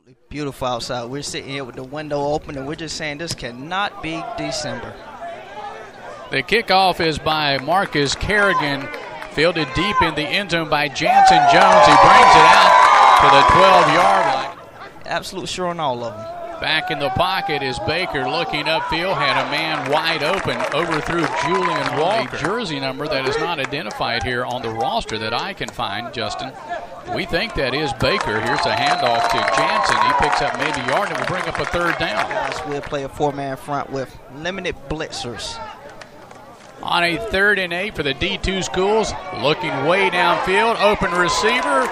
Absolutely beautiful outside. We're sitting here with the window open, and we're just saying this cannot be December. The kickoff is by Marcus Kerrigan, fielded deep in the end zone by Jansen Jones. He brings it out to the 12-yard line. Absolute sure on all of them. Back in the pocket is Baker looking upfield, had a man wide open, overthrew Julian Walker. A jersey number that is not identified here on the roster that I can find, Justin. We think that is Baker. Here's a handoff to Jansen. He picks up maybe a yard and will bring up a third down. Yes, we'll play a four-man front with limited blitzers. On a 3rd and 8 for the D2 schools, looking way downfield, open receiver.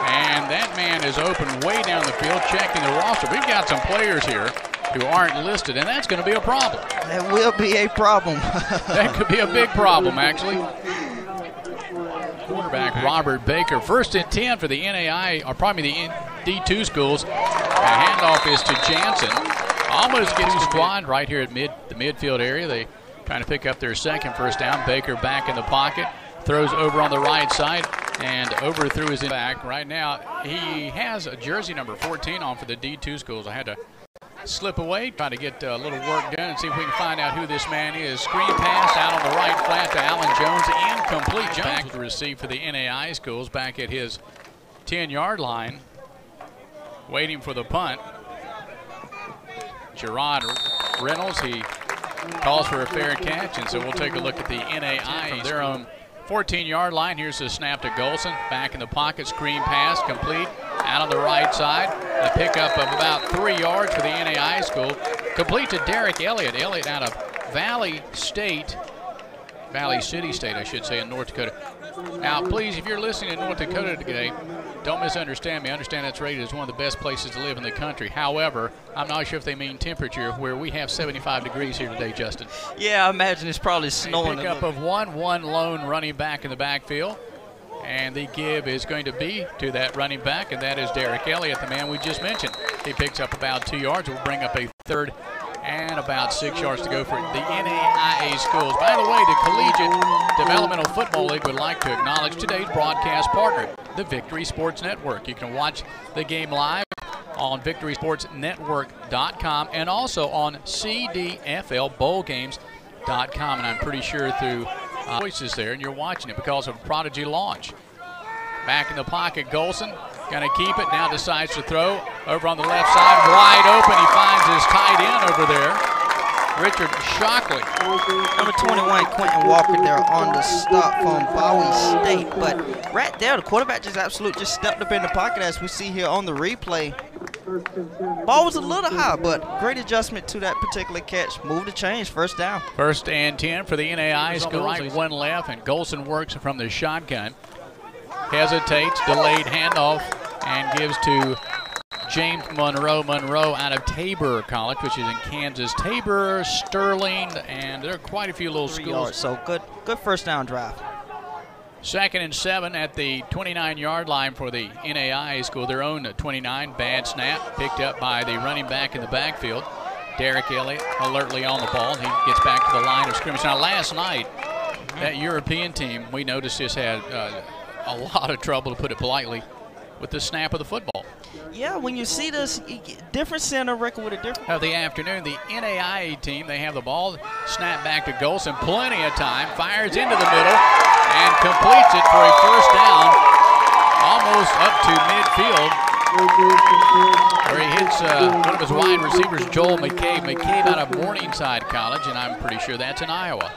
And that man is open way down the field, checking the roster. We've got some players here who aren't listed, and that's going to be a problem. That will be a problem. That could be a big problem, actually. Quarterback Robert Baker, 1st and 10 for the NAIA, or probably the D2 schools. The handoff is to Jansen. Almost gets the squad right here at the midfield area. They trying to pick up their second first down. Baker back in the pocket. Throws over on the right side and overthrew his back. Right now, he has a jersey number 14 on for the D2 schools. I had to slip away, try to get a little work done and see if we can find out who this man is. Screen pass out on the right flat to Allen Jones. Incomplete. Back to receive for the NAIA schools back at his 10-yard line. Waiting for the punt. Gerard Reynolds, he calls for a fair catch, and so we'll take a look at the NAIA from their own 14-yard line. Here's the snap to Golson. Back in the pocket, screen pass, complete. Out on the right side. A pickup of about 3 yards for the NAIA school. Complete to Derek Elliott. Elliott out of Valley City State, I should say, in North Dakota. Now, please, if you're listening in North Dakota today, don't misunderstand me. I understand that's rated as one of the best places to live in the country. However, I'm not sure if they mean temperature, where we have 75 degrees here today, Justin. Yeah, I imagine it's probably snowing. A pickup of one lone running back in the backfield. And the give is going to be to that running back, and that is Derek Elliott, the man we just mentioned. He picks up about 2 yards. We'll bring up a third and about 6 yards to go for the NAIA schools. By the way, the Collegiate Developmental Football League would like to acknowledge today's broadcast partner, the Victory Sports Network. You can watch the game live on VictorySportsNetwork.com and also on CDFL BowlGames.com. And I'm pretty sure through voices there, and you're watching it because of a Prodigy launch. Back in the pocket, Golson going to keep it. Now decides to throw over on the left side, wide open. He finds his tight end over there, Richard Shockley. Number 21, Quentin Walker there on the stop from Bowie State. But right there, the quarterback just stepped up in the pocket, as we see here on the replay. Ball was a little high, but great adjustment to that particular catch. Move the change, first down. 1st and 10 for the NAIA school. Right, 1 left, and Golson works from the shotgun. Hesitates, delayed handoff, and gives to James Monroe. Monroe out of Tabor College, which is in Kansas. Tabor, Sterling, and there are quite a few little schools. So good first down drive. 2nd and 7 at the 29-yard line for the NAIA school. Their own 29. Bad snap picked up by the running back in the backfield. Derek Elliott alertly on the ball. He gets back to the line of scrimmage. Now, last night, that European team, we noticed this had a lot of trouble, to put it politely, with the snap of the football. Yeah, when you see this different center record with a different of the afternoon, the NAIA team, they have the ball, snap back to Golson, plenty of time, fires into the middle, and completes it for a first down, almost up to midfield, where he hits one of his wide receivers, Joel McCabe. McCabe out of Morningside College, and I'm pretty sure that's in Iowa.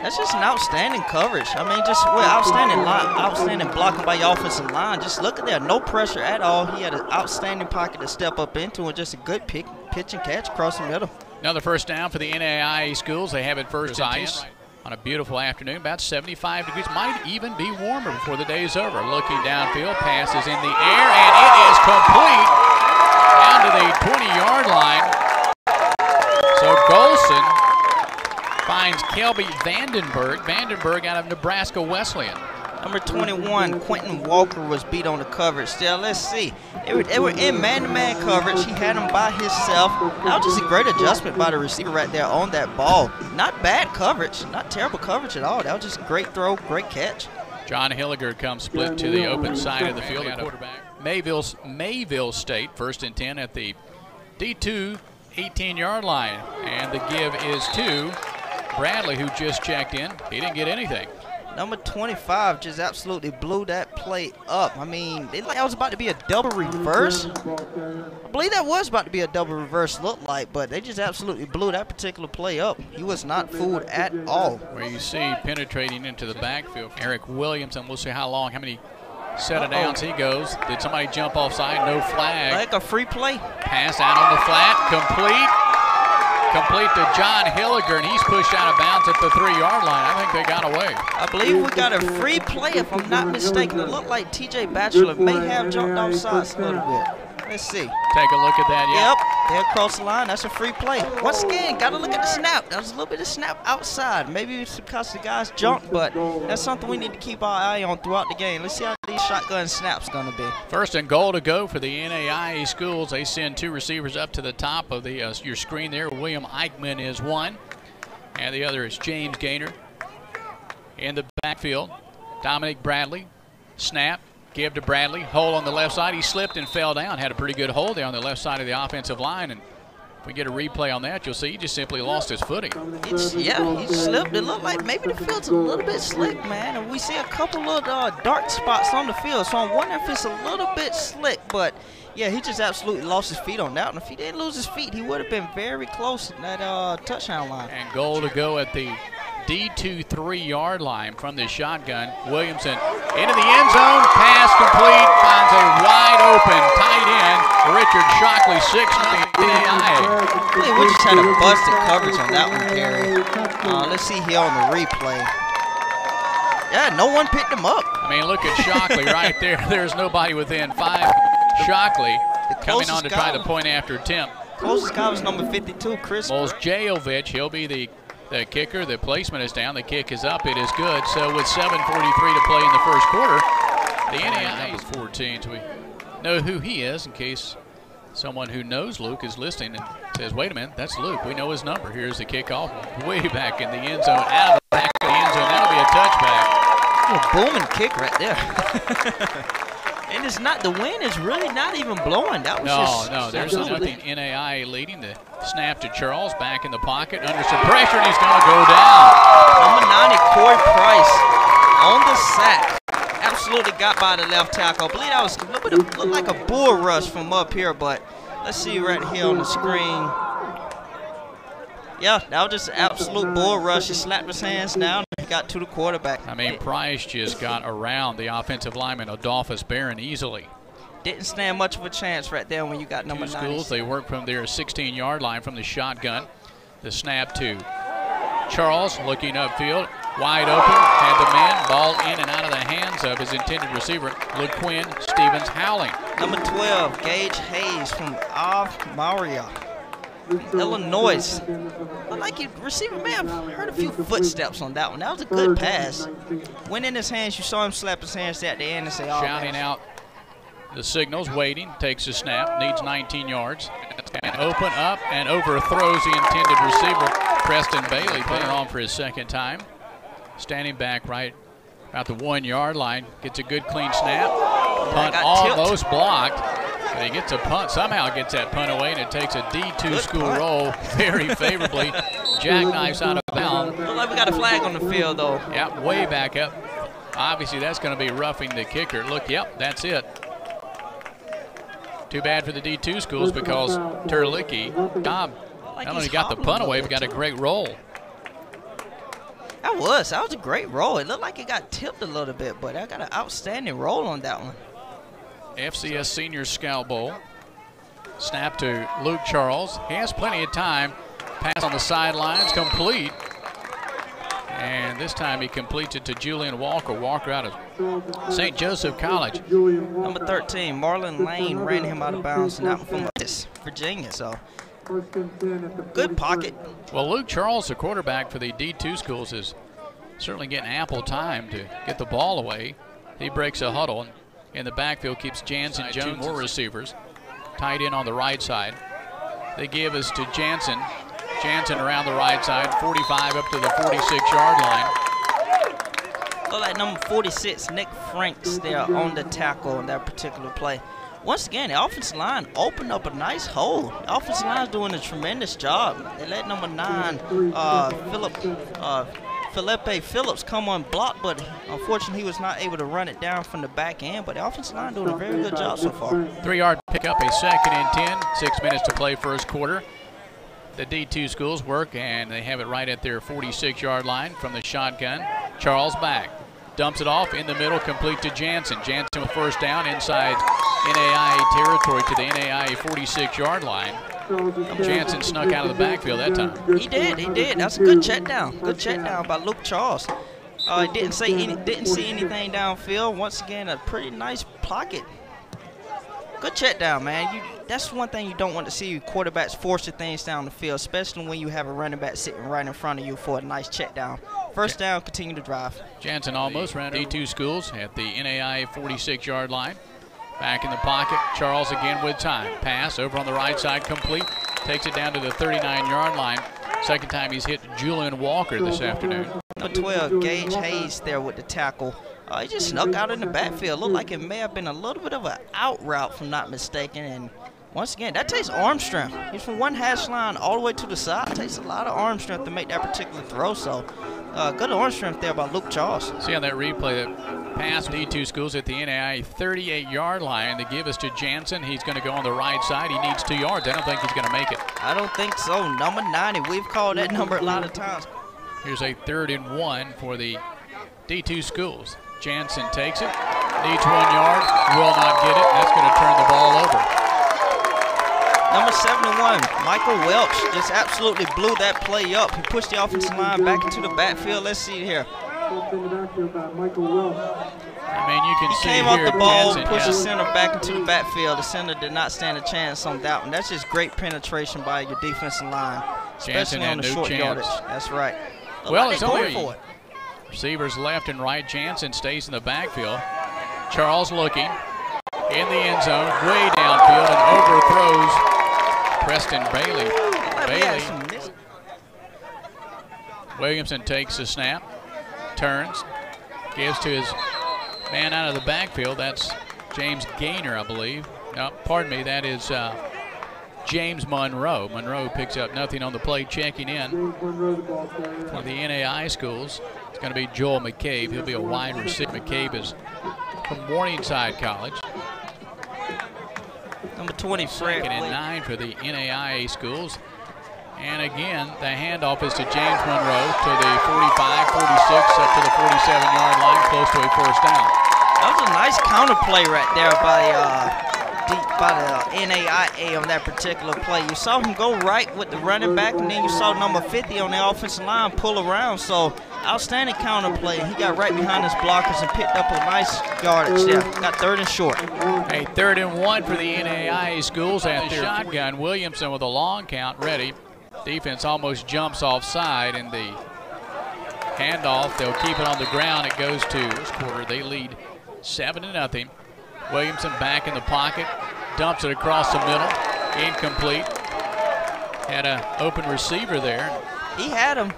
That's just an outstanding coverage. I mean, outstanding blocking by your offensive line. Just look at that, no pressure at all. He had an outstanding pocket to step up into, and just a good pitch and catch across the middle. Another first down for the NAIA schools. They have it first ice on a beautiful afternoon, about 75 degrees. Might even be warmer before the day's over. Looking downfield, passes in the air, and it is complete down to the 20-yard line. So Golson finds Kelby Vandenberg out of Nebraska Wesleyan. Number 21, Quentin Walker, was beat on the coverage. Still, let's see. They were in man-to-man coverage. He had him by himself. That was just a great adjustment by the receiver right there on that ball. Not bad coverage. Not terrible coverage at all. That was just a great throw, great catch. John Hilliger comes split to the open side of the field. The quarterback Mayville State. 1st and 10 at the D2 18-yard line. And the give is to Bradley, who just checked in. He didn't get anything. Number 25 just absolutely blew that play up. I mean, it like that was about to be a double reverse. I believe that was about to be a double reverse, looked like, but they just absolutely blew that particular play up. He was not fooled at all. Where you see penetrating into the backfield, Eric Williamson. We'll see how many set of downs he goes. Did somebody jump offside? No flag. Like a free play. Pass out on the flat, complete to John Hilliger, and he's pushed out of bounds at the 3-yard line. I think they got away. I believe we got a free play, if I'm not mistaken. It looked like TJ Batchelor may have jumped off sides a little bit. Let's see. Take a look at that. Yep, they're across the line. That's a free play. Once again, got to look at the snap. That was a little bit of snap outside. Maybe it's because the guys jumped, but that's something we need to keep our eye on throughout the game. Let's see how these shotgun snaps going to be. 1st and goal to go for the NAIA schools. They send 2 receivers up to the top of the your screen there. William Eichmann is one, and the other is James Gaynor. In the backfield, Dominic Bradley. Snap. Give to Bradley. Hole on the left side. He slipped and fell down. Had a pretty good hold there on the left side of the offensive line. And if we get a replay on that, you'll see he just simply lost his footing. He slipped. It looked like maybe the field's a little bit slick, man. And we see a couple of dark spots on the field. So I'm wondering if it's a little bit slick. But, yeah, he just absolutely lost his feet on that one. If he didn't lose his feet, he would have been very close to that touchdown line. And goal to go at the D2 3-yard line from the shotgun. Williamson into the end zone. Pass complete. Finds a wide open tight end. Richard Shockley, 6'9". We just had a busted coverage on that one, Gary. Let's see here on the replay. Yeah, no one picked him up. I mean, look at Shockley right there. There's nobody within 5. Shockley coming on to try the point after attempt. Closest guy was number 52, Chris. Moljejovich, he'll be the kicker. The placement is down. The kick is up. It is good. So with 7:43 to play in the first quarter, the NAIA is 14. So we know who he is in case someone who knows Luke is listening and says, wait a minute, that's Luke. We know his number. Here's the kickoff way back in the end zone. Out of the back of the end zone. That'll be a touchback. A booming kick right there. And it's not, the wind is really not even blowing. That was no, there's nothing. NAIA leading. The snap to Charles, back in the pocket, under some pressure, and he's going to go down. Number 90, Corey Price, on the sack. Absolutely got by the left tackle. I believe that was a little bit looked like a bull rush from up here, but let's see right here on the screen. Yeah, that was just an absolute bull rush. He slapped his hands down and got to the quarterback. I mean, Price just got around the offensive lineman, Adolphus Barron, easily. Didn't stand much of a chance right there when you got number 9. Schools, they work from their 16-yard line from the shotgun. The snap to Charles, looking upfield, wide open, had the man, ball in and out of the hands of his intended receiver, LaQuinn Stevens Howling. Number 12, Gage Hayes from Maria. Illinois. I like you, receiver, man. I've heard a few footsteps on that one. That was a good pass. Went in his hands. You saw him slap his hands at the end and say, oh, shouting man. Out the signals, waiting, takes a snap, needs 19 yards. And open up and overthrows the intended receiver. Preston Bailey put it on for his second time. Standing back right about the 1-yard line. Gets a good clean snap. Punt almost blocked. But he gets a punt, somehow gets that punt away, and it takes a D2 good school punt. Roll very favorably. Jackknives out of bounds. Look like we got a flag on the field, though. Yep, way back up. Obviously, that's going to be roughing the kicker. Look, yep, that's it. Too bad for the D2 schools because Terlicki, not only got the punt away, but got a great roll. That was a great roll. It looked like it got tipped a little bit, but I got an outstanding roll on that one. FCS Senior Scout Bowl. Snap to Luke Charles. He has plenty of time. Pass on the sidelines, complete. And this time he completes it to Julian Walker. Walker out of St. Joseph College. Number 13, Marlon Lane ran him out of bounds, and that one from Virginia. So good pocket. Well, Luke Charles, the quarterback for the D2 schools, is certainly getting ample time to get the ball away. He breaks a huddle. In the backfield, keeps Jansen Jones, 2 more receivers. Tight end on the right side. They give us to Jansen. Jansen around the right side, 45 up to the 46-yard line. Look like number 46, Nick Franks there on the tackle on that particular play. once again, the offensive line opened up a nice hole. The offensive line is doing a tremendous job. They let number 9, Felipe Phillips, come on block, but unfortunately he was not able to run it down from the back end. But the offensive line doing a very good job so far. 3-yard pickup, a 2nd and 10. 6 minutes to play first quarter. The D2 schools work, and they have it right at their 46-yard line from the shotgun. Charles back. Dumps it off in the middle, complete to Jansen. Jansen with first down inside NAIA territory to the NAIA 46-yard line. Jansen snuck out of the backfield that time. He did. That's a good check down. Good check down by Luke Charles. Didn't see anything downfield. Once again, a pretty nice pocket. Good check down, man. That's one thing you don't want to see quarterbacks forcing things down the field, especially when you have a running back sitting right in front of you for a nice check down. First down, continue to drive. Jansen almost ran D2 schools at the NAIA 46-yard line. Back in the pocket, Charles again with time. Pass over on the right side, complete. Takes it down to the 39-yard line. Second time he's hit Julian Walker this afternoon. Number 12, Gage Hayes there with the tackle. He just snuck out in the backfield. Looked like it may have been a little bit of an out route, if I'm not mistaken. And once again, that takes arm strength. He's from one hash line all the way to the side. It takes a lot of arm strength to make that particular throw. So good arm strength there by Luke Charles. See on that replay that pass D2 schools at the NAIA 38-yard line. They give us to Jansen. He's going to go on the right side. He needs 2 yards. I don't think he's going to make it. I don't think so. Number 90. We've called that number a lot of times. Here's a 3rd and 1 for the D2 schools. Jansen takes it. Needs 1 yard. Will not get it. That's going to turn the ball over. Number 71, Michael Welch, just absolutely blew that play up. He pushed the offensive line back into the backfield. Let's see here. I mean, you can see came here. Off the ball, Jansen, pushed the center back into the backfield. The center did not stand a chance on that one. That's just great penetration by your defensive line, especially on the short yardage. That's right. Well, it's only receivers left and right. Jansen stays in the backfield. Charles looking in the end zone, way downfield, and overthrows Preston Bailey. Williamson takes the snap, turns, gives to his man out of the backfield. That's James Gaynor, I believe. No, pardon me, that is James Monroe. Monroe picks up nothing on the play, checking in for the NAI schools. It's going to be Joel McCabe. He'll be a wide receiver. McCabe is from Morningside College. Number 20, Fred. 2nd and 9 for the NAIA schools. And again, the handoff is to James Monroe to the 45, 46, up to the 47-yard line, close to a first down. That was a nice counter play right there by the NAIA on that particular play. You saw him go right with the running back, and then you saw number 50 on the offensive line pull around. So outstanding counter play. He got right behind his blockers and picked up a nice yardage there. Got 3rd and short. A 3rd and 1 for the NAIA schools at the shotgun. Williamson with a long count ready. Defense almost jumps offside in the handoff. They'll keep it on the ground. It goes to first quarter. They lead 7-0. Williamson back in the pocket, dumps it across the middle, incomplete. Had an open receiver there. He had him.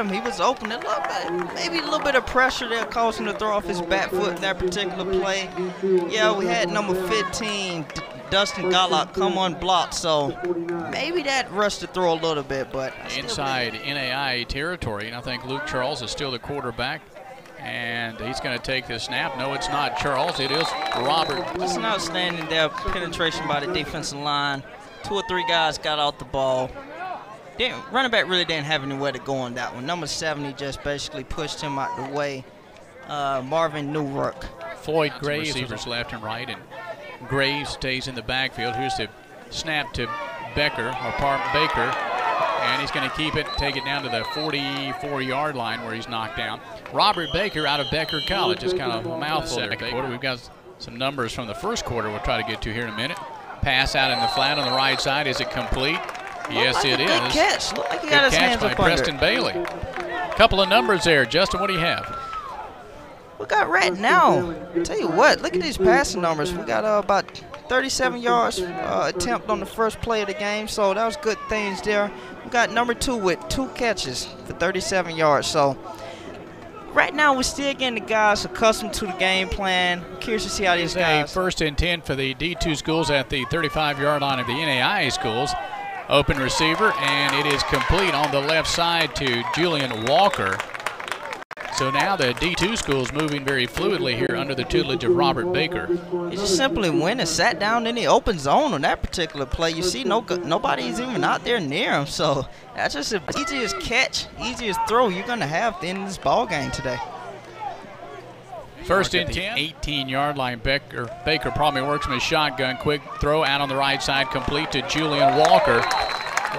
He was open. A little bit, maybe a little bit of pressure there caused him to throw off his back foot in that particular play. Yeah, we had number 15, Dustin Gotlock, come unblocked, so maybe that rushed the throw a little bit, but inside NAIA territory, and I think Luke Charles is still the quarterback. And he's going to take the snap. No, it's not Charles. It is Robert. It's an outstanding there penetration by the defensive line. 2 or 3 guys got out the ball. Running back really didn't have anywhere to go on that one. Number 70 just basically pushed him out the way. Marvin Newwork. Floyd Graves receivers left and right, and Graves stays in the backfield. Here's the snap to Baker, and he's going to keep it, take it down to the 44-yard line where he's knocked down. Robert Baker out of Becker College. It's kind of a mouthful there. Quarter. We've got some numbers from the first quarter we'll try to get to here in a minute. Pass out in the flat on the right side. Is it complete? Yes, it is. Good catch. Looked like he got his hands by up Preston Bailey. Couple of numbers there. Justin, what do you have? We got right now. Tell you what, look at these passing numbers. We got about 37 yards attempt on the first play of the game, so that was good things there. We got number 2 with 2 catches for 37 yards. So right now we're still getting the guys accustomed to the game plan. I'm curious to see how these guys. First and 10 for the D2 schools at the 35-yard line of the NAIA schools. Open receiver, and it is complete on the left side to Julian Walker. So now the D2 schools moving very fluidly here under the tutelage of Robert Baker. He just simply went and sat down in the open zone on that particular play. You see nobody's even out there near him. So that's just the easiest catch, easiest throw you're going to have in this ball game today. First and 10. 18-yard line. Baker probably works from his shotgun. Quick throw out on the right side, complete to Julian Walker.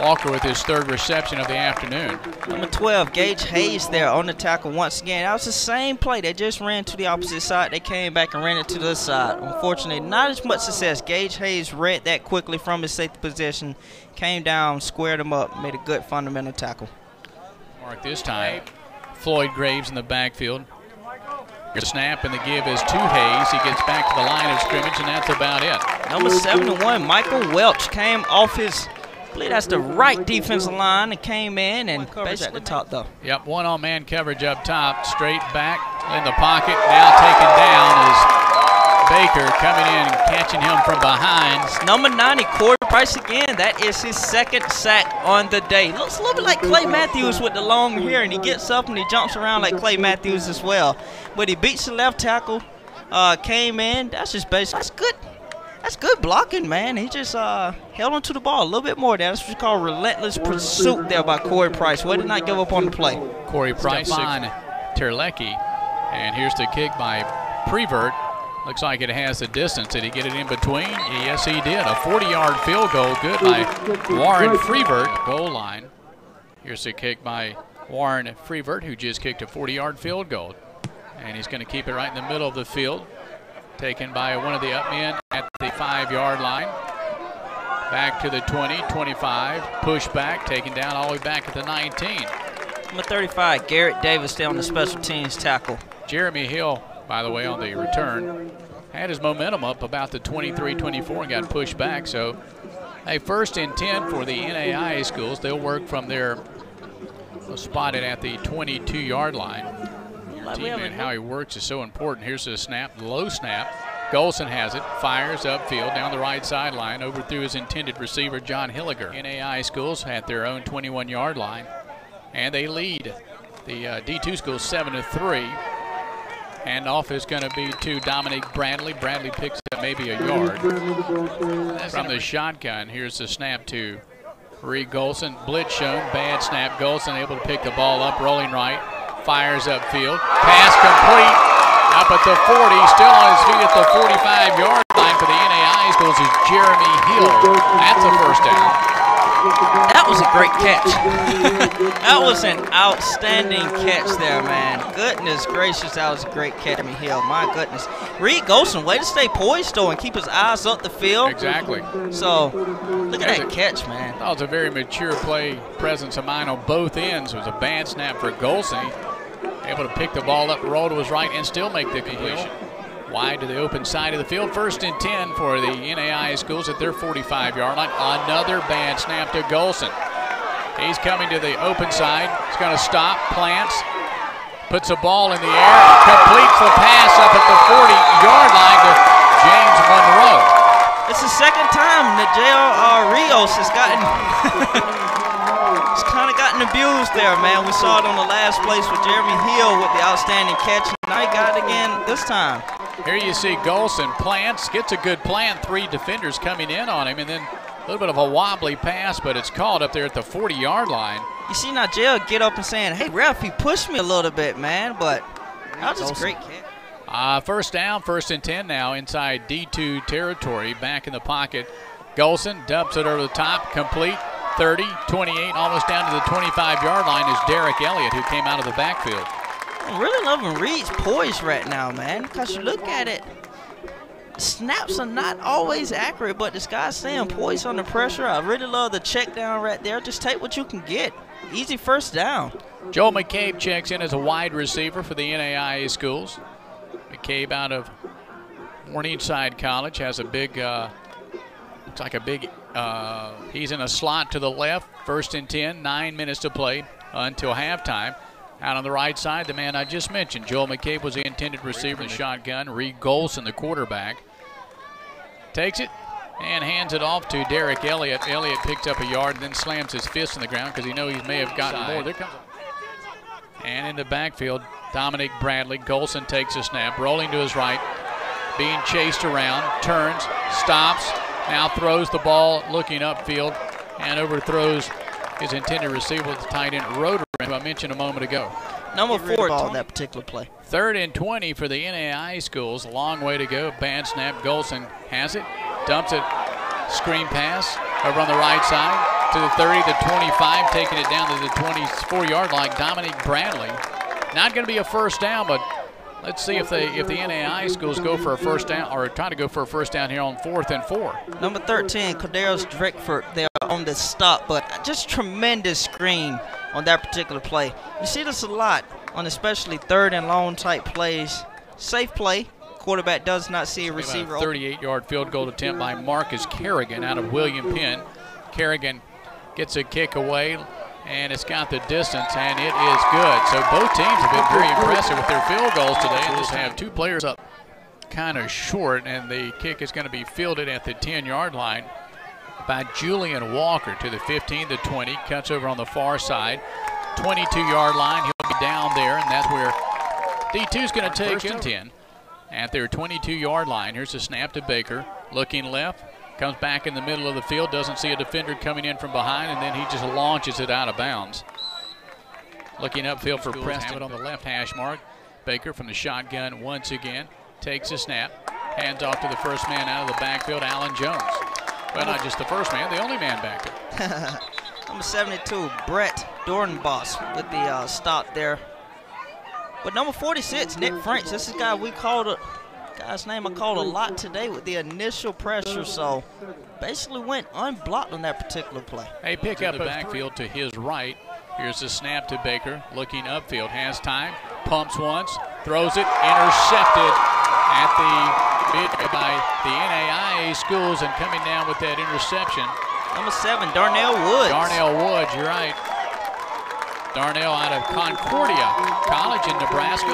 Walker with his third reception of the afternoon. Number 12, Gage Hayes there on the tackle once again. That was the same play. They just ran to the opposite side. They came back and ran it to the side. Unfortunately, not as much success. Gage Hayes read that quickly from his safety position, came down, squared him up, made a good fundamental tackle. Mark this time, Floyd Graves in the backfield. The snap and the give is to Hayes. He gets back to the line of scrimmage, and that's about it. Number 71, Michael Welch, came off his, I believe that's the right defensive line, and came in and basically at the top though. Yep, one-on-man coverage up top, straight back in the pocket. Now taken down is Baker coming in and catching him from behind. It's number 90, Corey Price again. That is his second sack on the day. Looks a little bit like Clay Matthews with the long hair, and he gets up and he jumps around like Clay Matthews as well. But he beats the left tackle, came in. That's just basic. That's good. That's good blocking, man. He just held onto the ball a little bit more there. That's what you call relentless pursuit there by Corey Price. Way to not give up on the play. Corey Price on Terlecki. And here's the kick by Prevert. Looks like it has the distance. Did he get it in between? Yes, he did. A 40-yard field goal, good by Warren Freevert. Goal line. Here's the kick by Warren Freevert, who just kicked a 40-yard field goal. And he's going to keep it right in the middle of the field. Taken by one of the up men at the 5-yard line. Back to the 20, 25. Push back, taken down all the way back at the 19. Number 35, Garrett Davis still on the special teams tackle. Jeremy Hill, by the way, on the return, had his momentum up about the 23-24 and got pushed back. So a first and 10 for the NAIA schools. They'll work from their spotted at the 22-yard line. Team and how he works is so important. Here's the snap, low snap. Golson has it, fires upfield down the right sideline, overthrew his intended receiver, John Hilliger. NAIA schools at their own 21-yard line, and they lead the D2 schools 7-3. Handoff is going to be to Dominic Bradley. Bradley picks up maybe a yard. From the shotgun, here's the snap to Reed Golson. Blitz shown, bad snap. Golson able to pick the ball up, rolling right. Fires upfield. Pass complete. Up at the 40. Still on his feet at the 45-yard line for the NAIA schools is Jeremy Hill. That's a first down. That was a great catch. That was an outstanding catch there, man. Goodness gracious, that was a great catch, Jeremy Hill. My goodness. Reed Golson, way to stay poised, though, and keep his eyes up the field. Exactly. So, look at that catch, man. That was a very mature play, presence of mind on both ends. It was a bad snap for Golson. Able to pick the ball up, roll to his right, and still make the completion. Wide to the open side of the field. First and 10 for the NAIA schools at their 45-yard line. Another bad snap to Golson. He's coming to the open side. He's going to stop, plants, puts the ball in the air, completes the pass up at the 40-yard line to James Monroe. It's the second time that J.R. Rios has gotten abused there, man. We saw it on the last place with Jeremy Hill with the outstanding catch. Now he got it again this time. Here you see Golson plants, gets a good plant, 3 defenders coming in on him, and then a little bit of a wobbly pass, but it's called up there at the 40-yard line. You see now J.R. get up and saying, hey, ref, he pushed me a little bit, man, but that was just a great catch. First down, first and 10 now inside D2 territory. Back in the pocket. Golson dumps it over the top, complete. 30, 28, almost down to the 25-yard line is Derek Elliott, who came out of the backfield. I'm really loving Reed's poise right now, man, because you look at it, snaps are not always accurate, but this guy's staying poised under pressure. I really love the check down right there. Just take what you can get. Easy first down. Joel McCabe checks in as a wide receiver for the NAIA schools. McCabe out of Morningside College has a big, looks like a big, he's in a slot to the left. First and 10, 9 minutes to play until halftime. Out on the right side, the man I just mentioned, Joel McCabe, was the intended receiver in the shotgun. Reed Golson, the quarterback, takes it and hands it off to Derek Elliott. Elliott picks up a yard and then slams his fist in the ground because he knows he may have gotten more. There comes. And in the backfield, Dominic Bradley. Golson takes a snap, rolling to his right, being chased around, turns, stops, now throws the ball, looking upfield, and overthrows his intended receiver with the tight end Roder, who I mentioned a moment ago. Number 4 ball that particular play. 3rd and 20 for the NAIA schools. A long way to go. Bad snap. Golson has it, dumps it, screen pass over on the right side to the 30, the 25, taking it down to the 24-yard line. Dominic Bradley. Not going to be a first down, but let's see if the NAIA schools go for a first down, or try to go for a first down here on 4th and 4. Number 13, Cordero Drickford, there on the stop, but just tremendous screen on that particular play. You see this a lot on especially 3rd and long type plays. Safe play. Quarterback does not see a receiver. 38-yard field goal attempt by Marcus Kerrigan out of William Penn. Kerrigan gets a kick away, and it's got the distance, and it is good. So both teams have been very impressive with their field goals today, and just have 2 players up kind of short, and the kick is going to be fielded at the 10-yard line by Julian Walker to the 15, the 20, cuts over on the far side, 22-yard line. He'll be down there, and that's where D2 is going to take 1st and 10 at their 22-yard line. Here's the snap to Baker, looking left, comes back in the middle of the field, doesn't see a defender coming in from behind, and then he just launches it out of bounds. Looking upfield for Preston. Have it on the left hash mark. Baker from the shotgun once again takes a snap, hands off to the first man out of the backfield, Allen Jones. Well, not just the first man, the only man back there. Number 72, Brett Dornbos with the stop there. But number 46, Nick French. This is a guy we called guy's name I called a lot today with the initial pressure, so basically went unblocked on that particular play. They pick up the backfield to his right. Here's the snap to Baker, looking upfield, has time, pumps once, throws it, intercepted at the mid by the NAIA schools, and coming down with that interception. Number 7, Darnell Woods. Darnell Woods, you're right. Darnell out of Concordia College in Nebraska.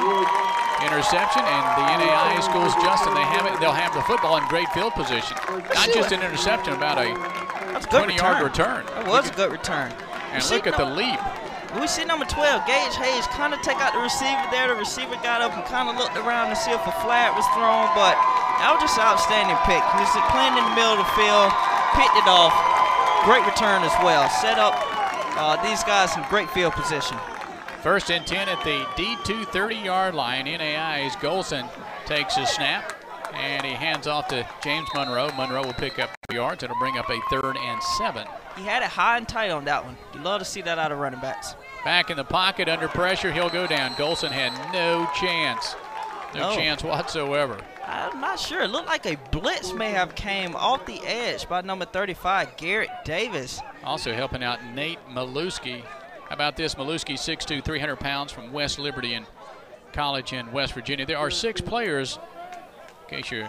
Interception, and the NAIA schools, Justin, they'll have the football in great field position. Not just an interception, about a 20-yard return. That was a good return. And look at the leap. We see number 12, Gage Hayes, kind of take out the receiver there. The receiver got up and kind of looked around to see if a flag was thrown, but that was just an outstanding pick. He was playing in the middle of the field, picked it off. Great return as well. Set up these guys in great field position. 1st and 10 at the D2 30-yard line. NAIA's Golson takes his snap, and he hands off to James Monroe. Monroe will pick up 2 yards. It'll bring up a 3rd and 7. He had it high and tight on that one. You love to see that out of running backs. Back in the pocket, under pressure, he'll go down. Golson had no chance. No chance whatsoever. I'm not sure. It looked like a blitz may have came off the edge by number 35, Garrett Davis. Also helping out Nate Maluski. How about this? Maluski, 6'2", 300 pounds, from West Liberty in College in West Virginia. There are 6 players, in case you're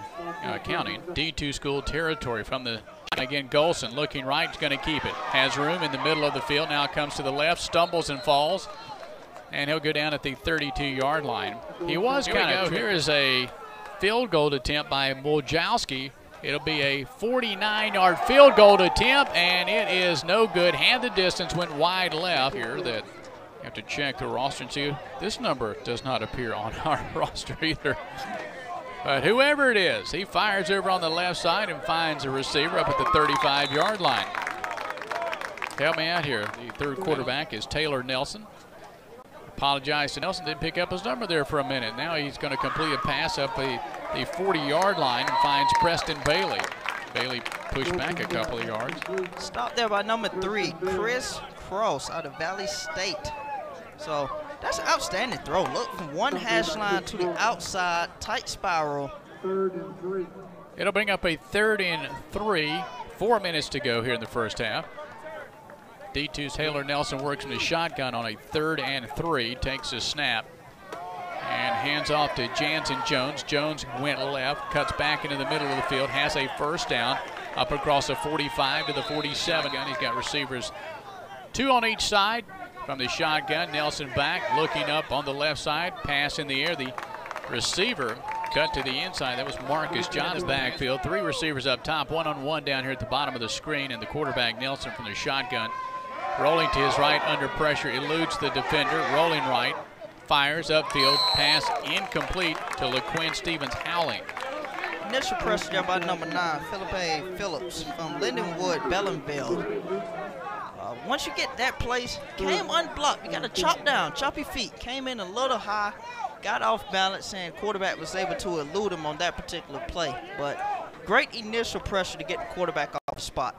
counting, D2 school territory from the, again, Golson looking right, is going to keep it. Has room in the middle of the field, now comes to the left, stumbles and falls, and he'll go down at the 32-yard line. He was kind of, here is a field goal attempt by Moljowski. It'll be a 49-yard field goal attempt, and it is no good. Hand the distance, went wide left here. That you have to check the roster and see. This number does not appear on our roster either. But whoever it is, he fires over on the left side and finds a receiver up at the 35-yard line. Help me out here. The 3rd quarterback is Taylor Nelson. Apologize to Nelson, didn't pick up his number there for a minute. Now he's going to complete a pass up the 40-yard line and finds Preston Bailey. Bailey pushed back a couple of yards. Stopped there by number 3, Chris Cross out of Valley State. So that's an outstanding throw. Look, from one hash line to the outside, tight spiral. 3rd and 3. It'll bring up a 3rd and 3. 4 minutes to go here in the first half. D2's Taylor Nelson works in the shotgun on a 3rd and 3, takes a snap, and hands off to Jansen Jones. Jones went left, cuts back into the middle of the field, has a first down, up across the 45 to the 47. He's got receivers 2 on each side. from the shotgun. Nelson back, looking up on the left side. Pass in the air. The receiver cut to the inside. That was Marcus Johnson's backfield. 3 receivers up top, one-on-one down here at the bottom of the screen, and the quarterback Nelson from the shotgun. Rolling to his right under pressure, eludes the defender, rolling right, fires upfield, pass incomplete to LaQuinn Stevens Howling. Initial pressure there by number 9, Philippe Phillips from Lindenwood, Bellenville. Once you get that place, came unblocked. You got to chop down, chop your feet. Came in a little high, got off balance, and quarterback was able to elude him on that particular play. But great initial pressure to get the quarterback off the spot.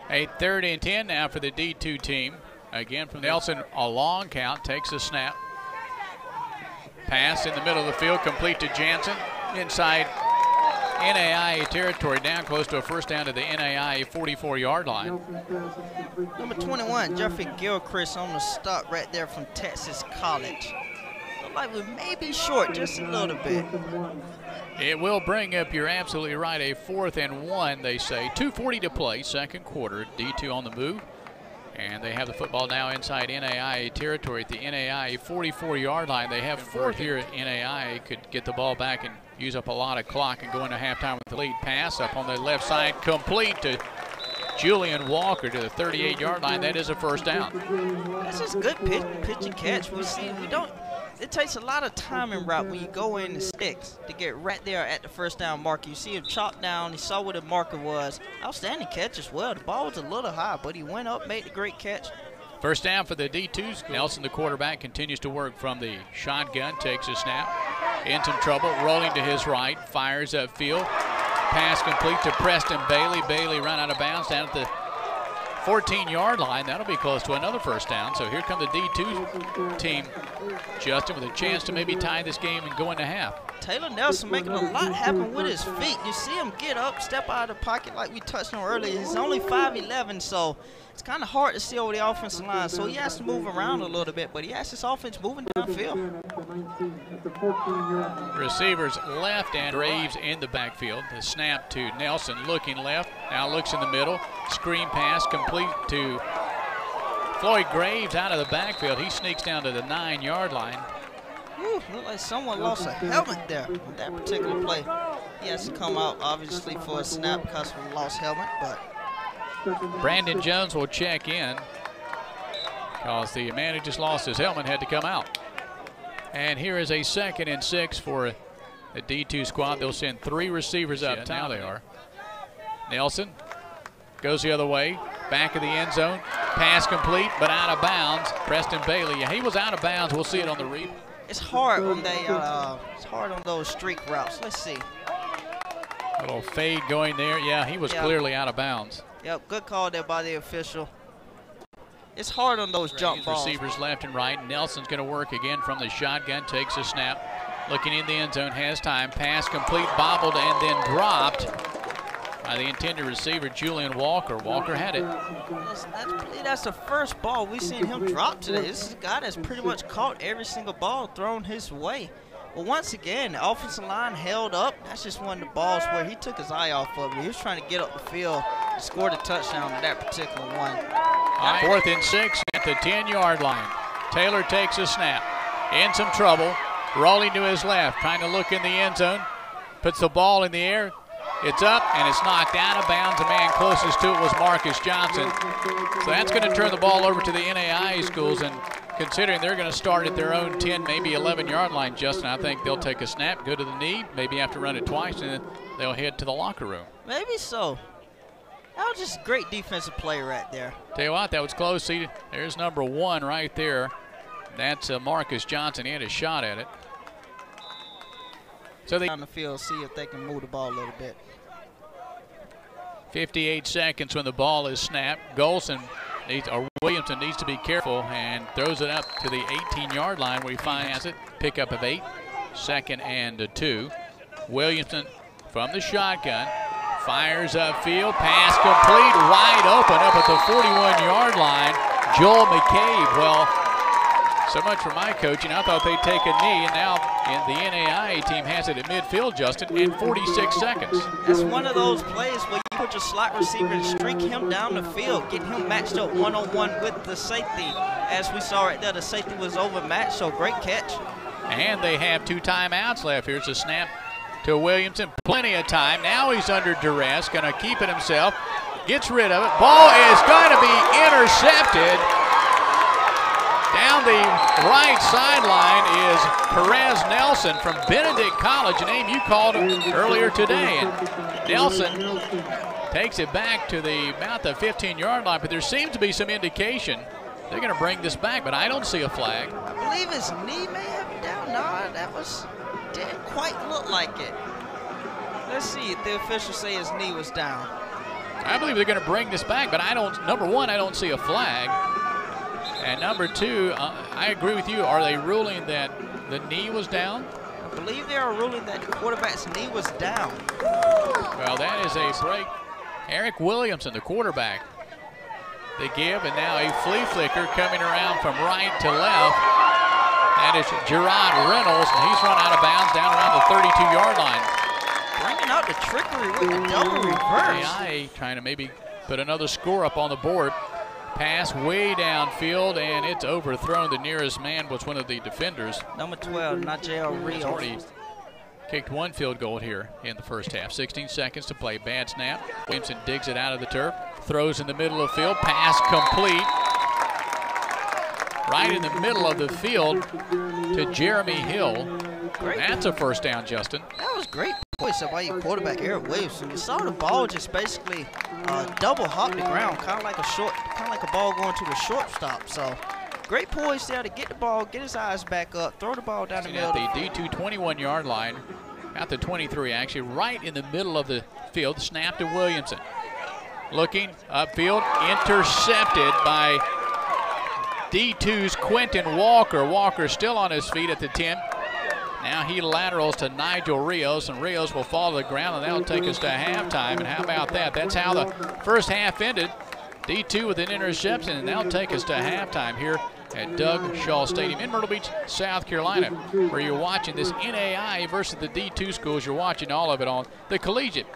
A 3rd and 10 now for the D2 team. Again from Nelson, a long count, takes a snap. Pass in the middle of the field, complete to Jansen. Inside NAIA territory, down close to a first down to the NAIA 44-yard line. Number 21, Jeffrey Gilchrist on the stop right there from Texas College. Look like we may be short just a little bit. It will bring up, you're absolutely right, a 4th and 1, they say. 2:40 to play, second quarter. D2 on the move. And they have the football now inside NAIA territory at the NAIA 44-yard line. They have 4th here at NAIA. Could get the ball back and use up a lot of clock and go into halftime with the lead. Pass up on the left side, complete to Julian Walker to the 38-yard line. That is a first down. This is good pitch and catch. It takes a lot of timing route when you go in the sticks to get right there at the first down marker. You see him chop down. He saw what the marker was. Outstanding catch as well. The ball was a little high, but he went up, made the great catch. First down for the D2s. Nelson, the quarterback, continues to work from the shotgun. Takes a snap. In some trouble. Rolling to his right. Fires upfield. Pass complete to Preston Bailey. Bailey run out of bounds down at the 14-yard line. That'll be close to another first down. So here come the D2 team, Justin, with a chance to maybe tie this game and go into half. Taylor Nelson making a lot happen with his feet. You see him get up, step out of the pocket like we touched on earlier. He's only 5'11", so it's kind of hard to see over the offensive line. So he has to move around a little bit, but he has his offense moving downfield. Receivers left and Graves in the backfield. The snap to Nelson, looking left, now looks in the middle. Screen pass complete to Floyd Graves out of the backfield. He sneaks down to the 9-yard line. Looked like someone lost a helmet there on that particular play. He has to come out, obviously, for a snap because of a lost helmet, but Brandon Jones will check in because the man who just lost his helmet had to come out. And here is a 2nd and 6 for the D2 squad. They'll send 3 receivers up. Now they are. Nelson goes the other way, back of the end zone. Pass complete, but out of bounds. Preston Bailey, yeah, he was out of bounds. We'll see it on the replay. It's hard when it's hard on those streak routes. Let's see. A little fade going there. Yeah, he was clearly out of bounds. Yep, good call there by the official. It's hard on those jump balls. Receivers left and right. Nelson's going to work again from the shotgun. Takes a snap. Looking in the end zone. Has time. Pass complete. Bobbled and then dropped by the intended receiver, Julian Walker. Walker had it. That's the first ball we've seen him drop today. This is a guy that's pretty much caught every single ball thrown his way. But once again, the offensive line held up. That's just one of the balls where he took his eye off of it. He was trying to get up the field and score the touchdown on that particular one. 4th and 6 at the 10-yard line. Taylor takes a snap. In some trouble. Rolling to his left. Trying to look in the end zone. Puts the ball in the air. It's up, and it's knocked out of bounds. The man closest to it was Marcus Johnson. So that's going to turn the ball over to the NAIA schools, and considering they're going to start at their own 10, maybe 11-yard line, Justin, I think they'll take a snap, go to the knee, maybe have to run it twice, and then they'll head to the locker room. Maybe so. That was just great defensive play right there. Tell you what, that was close. See, there's number 1 right there. That's Marcus Johnson. He had a shot at it. So they on the field, see if they can move the ball a little bit. 58 seconds when the ball is snapped. Williamson needs to be careful and throws it up to the 18-yard line where he finds it. Pickup of 8. 2nd and 2. Williamson from the shotgun. Fires upfield. Pass complete. Wide open up at the 41-yard line. Joel McCabe. Well, so much for my coaching. I thought they'd take a knee, and now the NAIA team has it at midfield, Justin, in 46 seconds. That's one of those plays where You put your slot receiver and streak him down the field, get him matched up one-on-one with the safety. As we saw right there, the safety was overmatched, so great catch. And they have 2 timeouts left. Here's a snap to Williamson. Plenty of time. Now he's under duress, going to keep it himself. Gets rid of it. Ball is going to be intercepted. Down the right sideline is Perez Nelson from Benedict College, a name you called earlier today. And Nelson takes it back to about the 15-yard line, but there seems to be some indication they're going to bring this back, but I don't see a flag. I believe his knee may have been down. No, didn't quite look like it. Let's see if the officials say his knee was down. I believe they're going to bring this back, but number one, I don't see a flag. And number two, I agree with you. Are they ruling that the knee was down? I believe they are ruling that the quarterback's knee was down. Well, that is a break. Eric Williamson, the quarterback. They give, and now a flea flicker coming around from right to left. That is Gerard Reynolds, and he's run out of bounds down around the 32-yard line. Bringing out the trickery with the double reverse. NAIA trying to maybe put another score up on the board. Pass way downfield, and it's overthrown. The nearest man was one of the defenders. Number 12, not J.L. Rio. Already kicked 1 field goal here in the first half. 16 seconds to play. Bad snap. Williamson digs it out of the turf. Throws in the middle of the field. Pass complete. Right in the middle of the field to Jeremy Hill. Great. That's a first down, Justin. That was great poise by your quarterback, Eric Williamson. You saw the ball just basically double hop the ground, kind of like a ball going to the shortstop. So great poise there to get the ball, get his eyes back up, throw the ball down the middle. At the D2 21-yard line, at the 23, actually, right in the middle of the field. Snap to Williamson. Looking upfield, intercepted by D2's Quentin Walker. Walker still on his feet at the 10. Now he laterals to Nigel Rios, and Rios will fall to the ground, and that'll take us to halftime. And how about that? That's how the first half ended. D2 with an interception, and that'll take us to halftime here at Doug Shaw Stadium in Myrtle Beach, South Carolina, where you're watching this NAIA versus the D2 schools. You're watching all of it on the Collegiate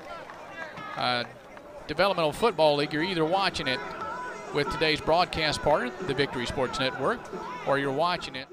Developmental Football League. You're either watching it with today's broadcast partner, the Victory Sports Network, or you're watching it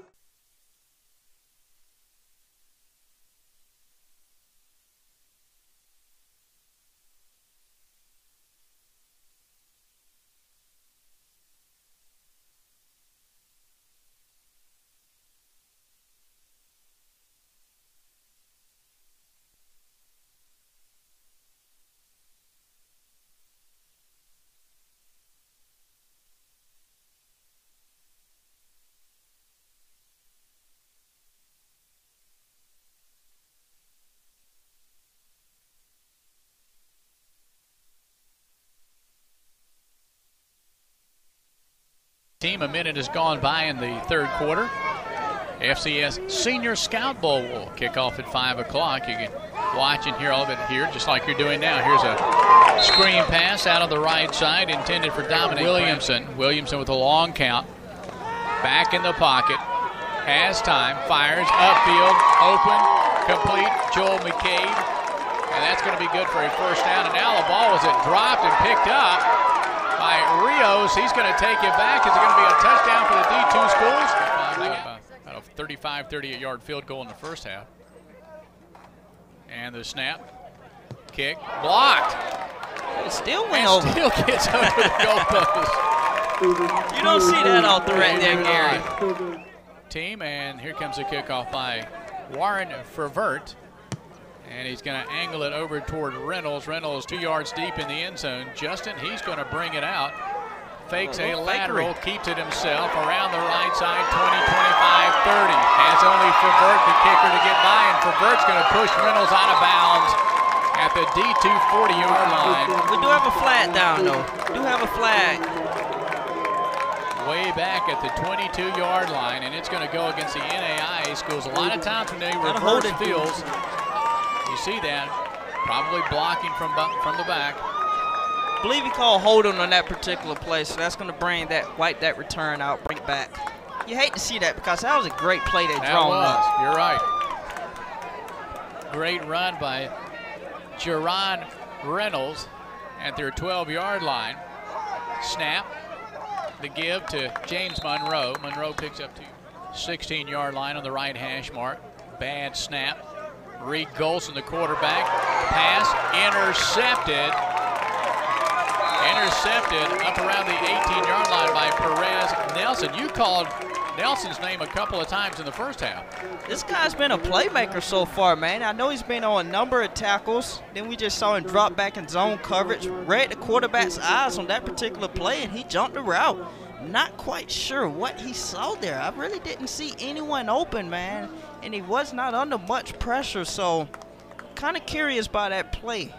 team. A minute has gone by in the third quarter. FCS Senior Scout Bowl will kick off at 5 o'clock. You can watch and hear all of it here, just like you're doing now. Here's a screen pass out on the right side intended for Dominic Williamson. Williamson with a long count. Back in the pocket. Has time. Fires. Upfield. Open. Complete. Joel McCabe. And that's going to be good for a first down. And now the ball was dropped and picked up by Rios. He's going to take it back. Is it going to be a touchdown for the D2 schools? About a 35, 38-yard field goal in the first half. And the snap. Kick. Blocked. It still went over. Still gets over the goalpost. You don't see that out there right there, Gary. Team, and here comes a kickoff by Warren Fervert. And he's going to angle it over toward Reynolds. Reynolds 2 yards deep in the end zone. Justin, he's going to bring it out. Fakes a lateral, keeps it himself around the right side, 20, 25, 30. Has only Fervert, the kicker, to get by, and Fervert's going to push Reynolds out of bounds at the D2 40-yard line. We do have a flag down, though. We do have a flag. Way back at the 22-yard line, and it's going to go against the NAIA schools. A lot of times when they reverse fields, you see that, probably blocking from the back. I believe he called holding on that particular play, so that's going to bring that, wipe that return out, bring it back. You hate to see that because that was a great play they drawn up. You're right. Great run by Jerron Reynolds, at their 12-yard line. Snap. The give to James Monroe. Monroe picks up to 16-yard line on the right hash mark. Bad snap. Reed Golson, the quarterback. Pass intercepted. Intercepted up around the 18-yard line by Perez Nelson. You called Nelson's name a couple of times in the first half. This guy's been a playmaker so far, man. I know he's been on a number of tackles. Then we just saw him drop back in zone coverage, read the quarterback's eyes on that particular play, and he jumped the route. Not quite sure what he saw there. I really didn't see anyone open, man, and he was not under much pressure, so kind of curious by that play.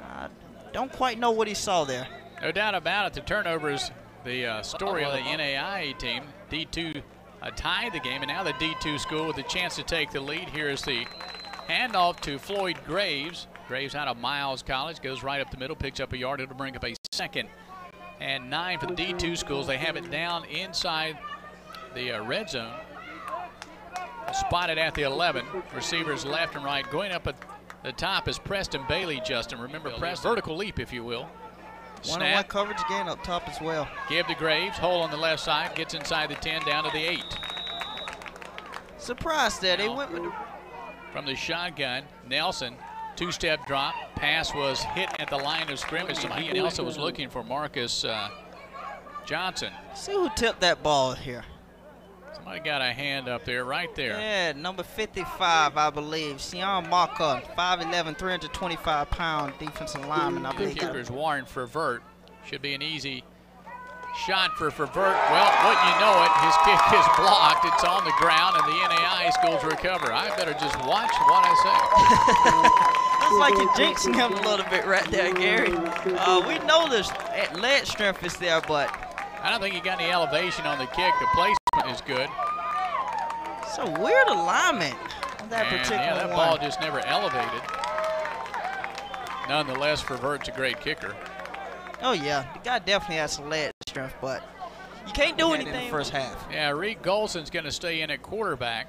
I don't quite know what he saw there. No doubt about it. The turnover is the story of the NAIA team. D2 tied the game, and now the D2 school with a chance to take the lead. Here is the handoff to Floyd Graves. Graves out of Miles College, goes right up the middle, picks up a yard. It'll bring up a 2nd and 9 for the D2 schools. They have it down inside the red zone. Spotted at the 11. Receivers left and right. Going up at the top is Preston Bailey, Justin. Remember, Preston, vertical leap, if you will. One-on-one coverage again up top as well. Give to Graves, hole on the left side, gets inside the 10, down to the 8. Surprised there, they went with the... From the shotgun, Nelson, 2-step drop. Pass was hit at the line of scrimmage. He Nelson was looking for Marcus Johnson. See who tipped that ball here. Somebody got a hand up there, right there. Yeah, number 55, I believe. Sion Marker, 5'11", 325-pound defensive lineman, I believe. Kicker's Warren Fervert. Should be an easy shot for Fervert. Well, wouldn't you know it, his kick is blocked. It's on the ground, and the NAIA schools recover. I better just watch what I say. Looks like you're jinxing him a little bit right there, Gary. We know the leg strength is there, but I don't think he got any elevation on the kick. The placement is good. It's a weird alignment on that particular yeah, that one. ball just never elevated. Nonetheless, Fervert's a great kicker. Oh, yeah. The guy definitely has some leg strength, but you can't do anything in the first half. Yeah, Reed Golson's going to stay in at quarterback.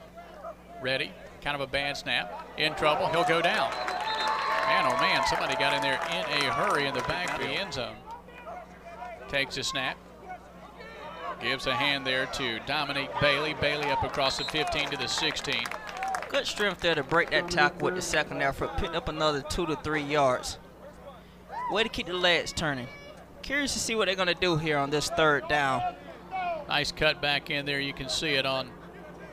Ready. Kind of a bad snap. In trouble. He'll go down. Man, oh, man, somebody got in there in a hurry in the back of the end zone. Takes a snap. Gives a hand there to Dominique Bailey. Bailey up across the 15 to the 16. Good strength there to break that tackle with the second effort. Picked up another 2 to 3 yards. Way to keep the legs turning. Curious to see what they're going to do here on this 3rd down. Nice cut back in there. You can see it on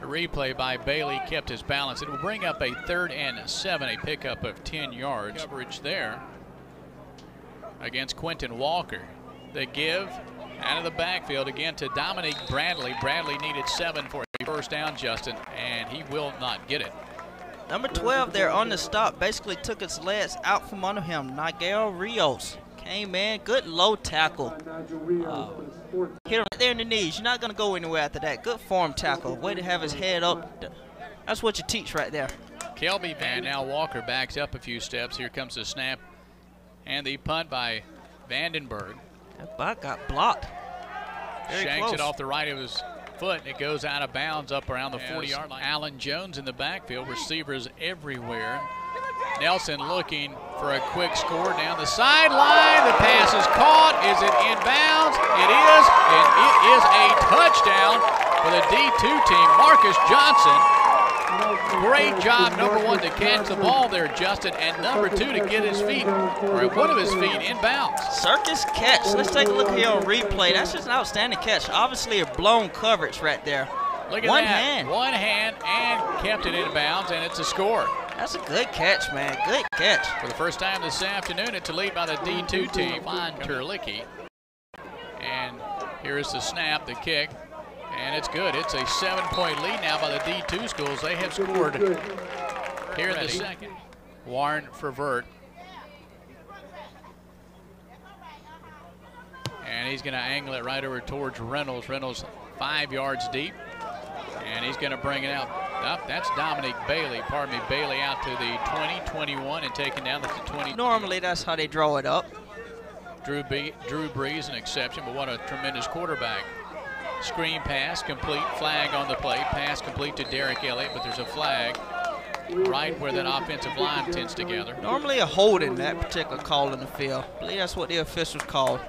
the replay by Bailey. Kept his balance. It will bring up a 3rd and 7, a pickup of 10 yards. Coverage there against Quentin Walker. They give out of the backfield again to Dominique Bradley. Bradley needed 7 for a first down, Justin, and he will not get it. Number 12 there on the stop basically took his legs out from under him. Nigel Rios came in, good low tackle. Hit him right there in the knees. You're not going to go anywhere after that. Good form tackle. Way to have his head up. That's what you teach right there. Kelby Van, now Walker backs up a few steps. Here comes the snap and the punt by Vandenberg. That butt got blocked. Very Shanks close. it off the right of his foot, and it goes out of bounds up around the 40-yard line. Allen Jones in the backfield, receivers everywhere. Nelson looking for a quick score down the sideline. The pass is caught. Is it in bounds? It is, and it is a touchdown for the D2 team. Marcus Johnson. Great job, number 1, to catch the ball there, Justin, and number 2 to get his feet, or one of his feet, in bounds. Circus catch. Let's take a look here on replay. That's just an outstanding catch. Obviously a blown coverage right there. Look at One that. hand. One hand, and kept it in bounds, and it's a score. That's a good catch, man. Good catch. For the first time this afternoon, it's a lead by the D2 team, Von Terlicki. And here is the snap, the kick. And it's good. It's a 7-point lead now by the D2 schools. They have scored here in the second. Warren Fervert. And he's going to angle it right over towards Reynolds. Reynolds 5 yards deep. And he's going to bring it out. That's Dominique Bailey. Pardon me, Bailey out to the 20, 21, and taken down to the 20. Normally that's how they draw it up. Drew Brees an exception, but what a tremendous quarterback. Screen pass complete, flag on the play. Pass complete to Derek Elliott, but there's a flag. right where that offensive line tends to gather. Normally a holding, that particular call in the field. I believe that's what the officials called.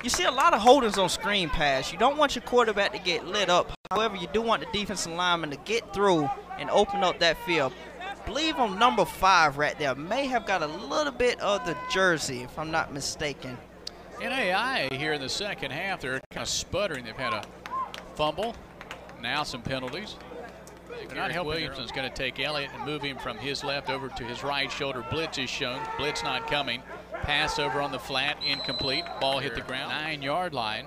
You see a lot of holdings on screen pass. You don't want your quarterback to get lit up. However, you do want the defensive lineman to get through and open up that field. I believe on number 5 right there may have got a little bit of the jersey, if I'm not mistaken. NAIA here in the second half, they're kind of sputtering. They've had a fumble, now some penalties. Williamson's going to take Elliott and move him from his left over to his right shoulder. Blitz is shown. Blitz not coming. Pass over on the flat, incomplete. Ball hit the ground. 9-yard line.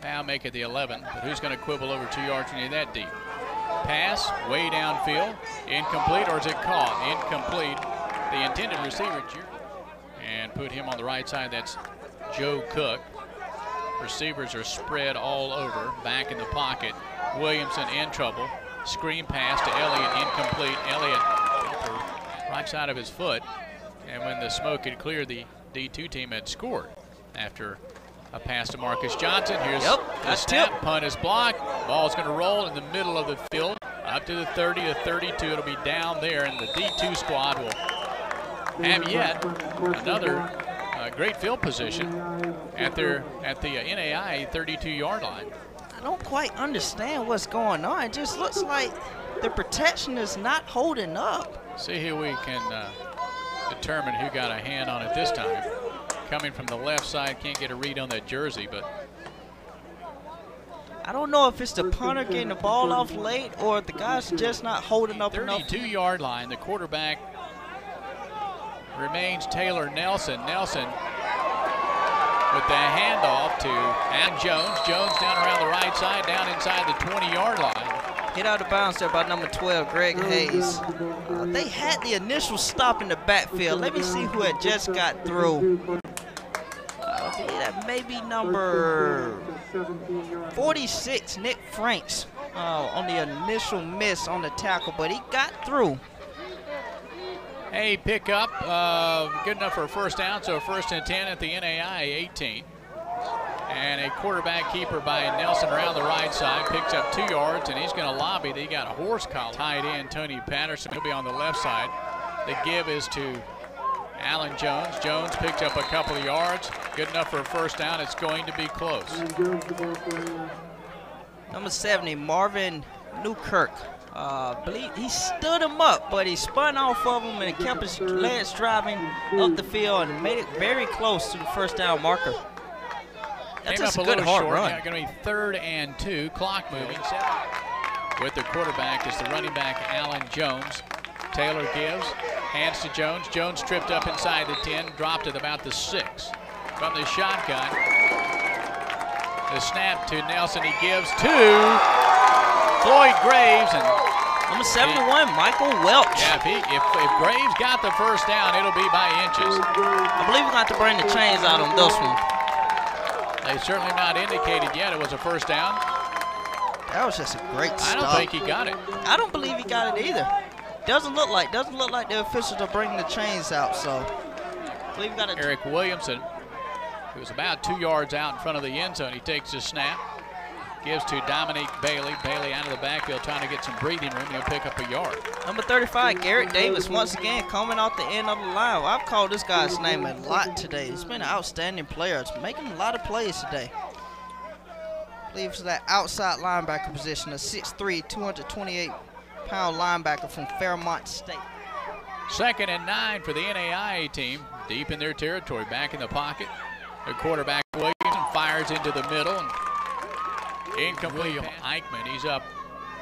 Now make it the 11. But who's going to quibble over 2 yards when you're that deep? Pass way downfield. Incomplete, or is it caught? Incomplete. The intended receiver, and put him on the right side. That's Joe Cook. Receivers are spread all over. Back in the pocket. Williamson in trouble. Screen pass to Elliott, incomplete. Elliott, right side of his foot. And when the smoke had cleared, the D2 team had scored after a pass to Marcus Johnson. Here's the snap. Punt is blocked. Ball's going to roll in the middle of the field up to the 30 to 32. It'll be down there, and the D2 squad will have yet another great field position at the NAIA 32-yard line. I don't quite understand what's going on. It just looks like the protection is not holding up. See who we can determine who got a hand on it this time. Coming from the left side, can't get a read on that jersey, but I don't know if it's the punter getting the ball off late or if the guy's just not holding up enough. 32-yard line. The quarterback remains Taylor Nelson. Nelson with the handoff to Adam Jones. Jones down around the right side, down inside the 20-yard line. Hit out of bounds there by number 12, Greg Hayes. They had the initial stop in the backfield. Let me see who had just got through. I believe that may be number 46, Nick Franks, on the initial miss on the tackle, but he got through. A pickup, good enough for a first down, so first and 10 at the NAIA 18. And a quarterback keeper by Nelson around the right side, picks up 2 yards, and he's going to lobby. They got a horse collar. Tight end Tony Patterson, he'll be on the left side. The give is to Alan Jones. Jones picked up a couple of yards, good enough for a first down. It's going to be close. Number 70, Marvin Newkirk. Believe he stood him up, but he spun off of him and kept his legs driving up the field and made it very close to the first down marker. That's just a good hard run. Yeah, going to be 3rd and 2. Clock moving. With the quarterback is the running back Alan Jones. Taylor gives, hands to Jones. Jones tripped up inside the 10, dropped at about the 6. From the shotgun, the snap to Nelson. He gives to Floyd Graves, and number 71, Michael Welch. Yeah, if Graves got the first down, it'll be by inches. I believe we're going to have to bring the chains out on this one. They certainly not indicated yet it was a first down. That was just a great stop. I don't think he got it. I don't believe he got it either. Doesn't look like the officials are bringing the chains out. So I believe we got it. Eric Williamson, who was about 2 yards out in front of the end zone, he takes his snap. Gives to Dominique Bailey. Bailey out of the backfield trying to get some breathing room. He'll pick up a yard. Number 35, Garrett Davis, once again coming off the end of the line. I've called this guy's name a lot today. He's been an outstanding player. It's making a lot of plays today. I believe it's that outside linebacker position, a 6'3", 228-pound linebacker from Fairmont State. 2nd and 9 for the NAIA team. Deep in their territory, back in the pocket. The quarterback Williamson fires into the middle. And incomplete. Eichmann, he's up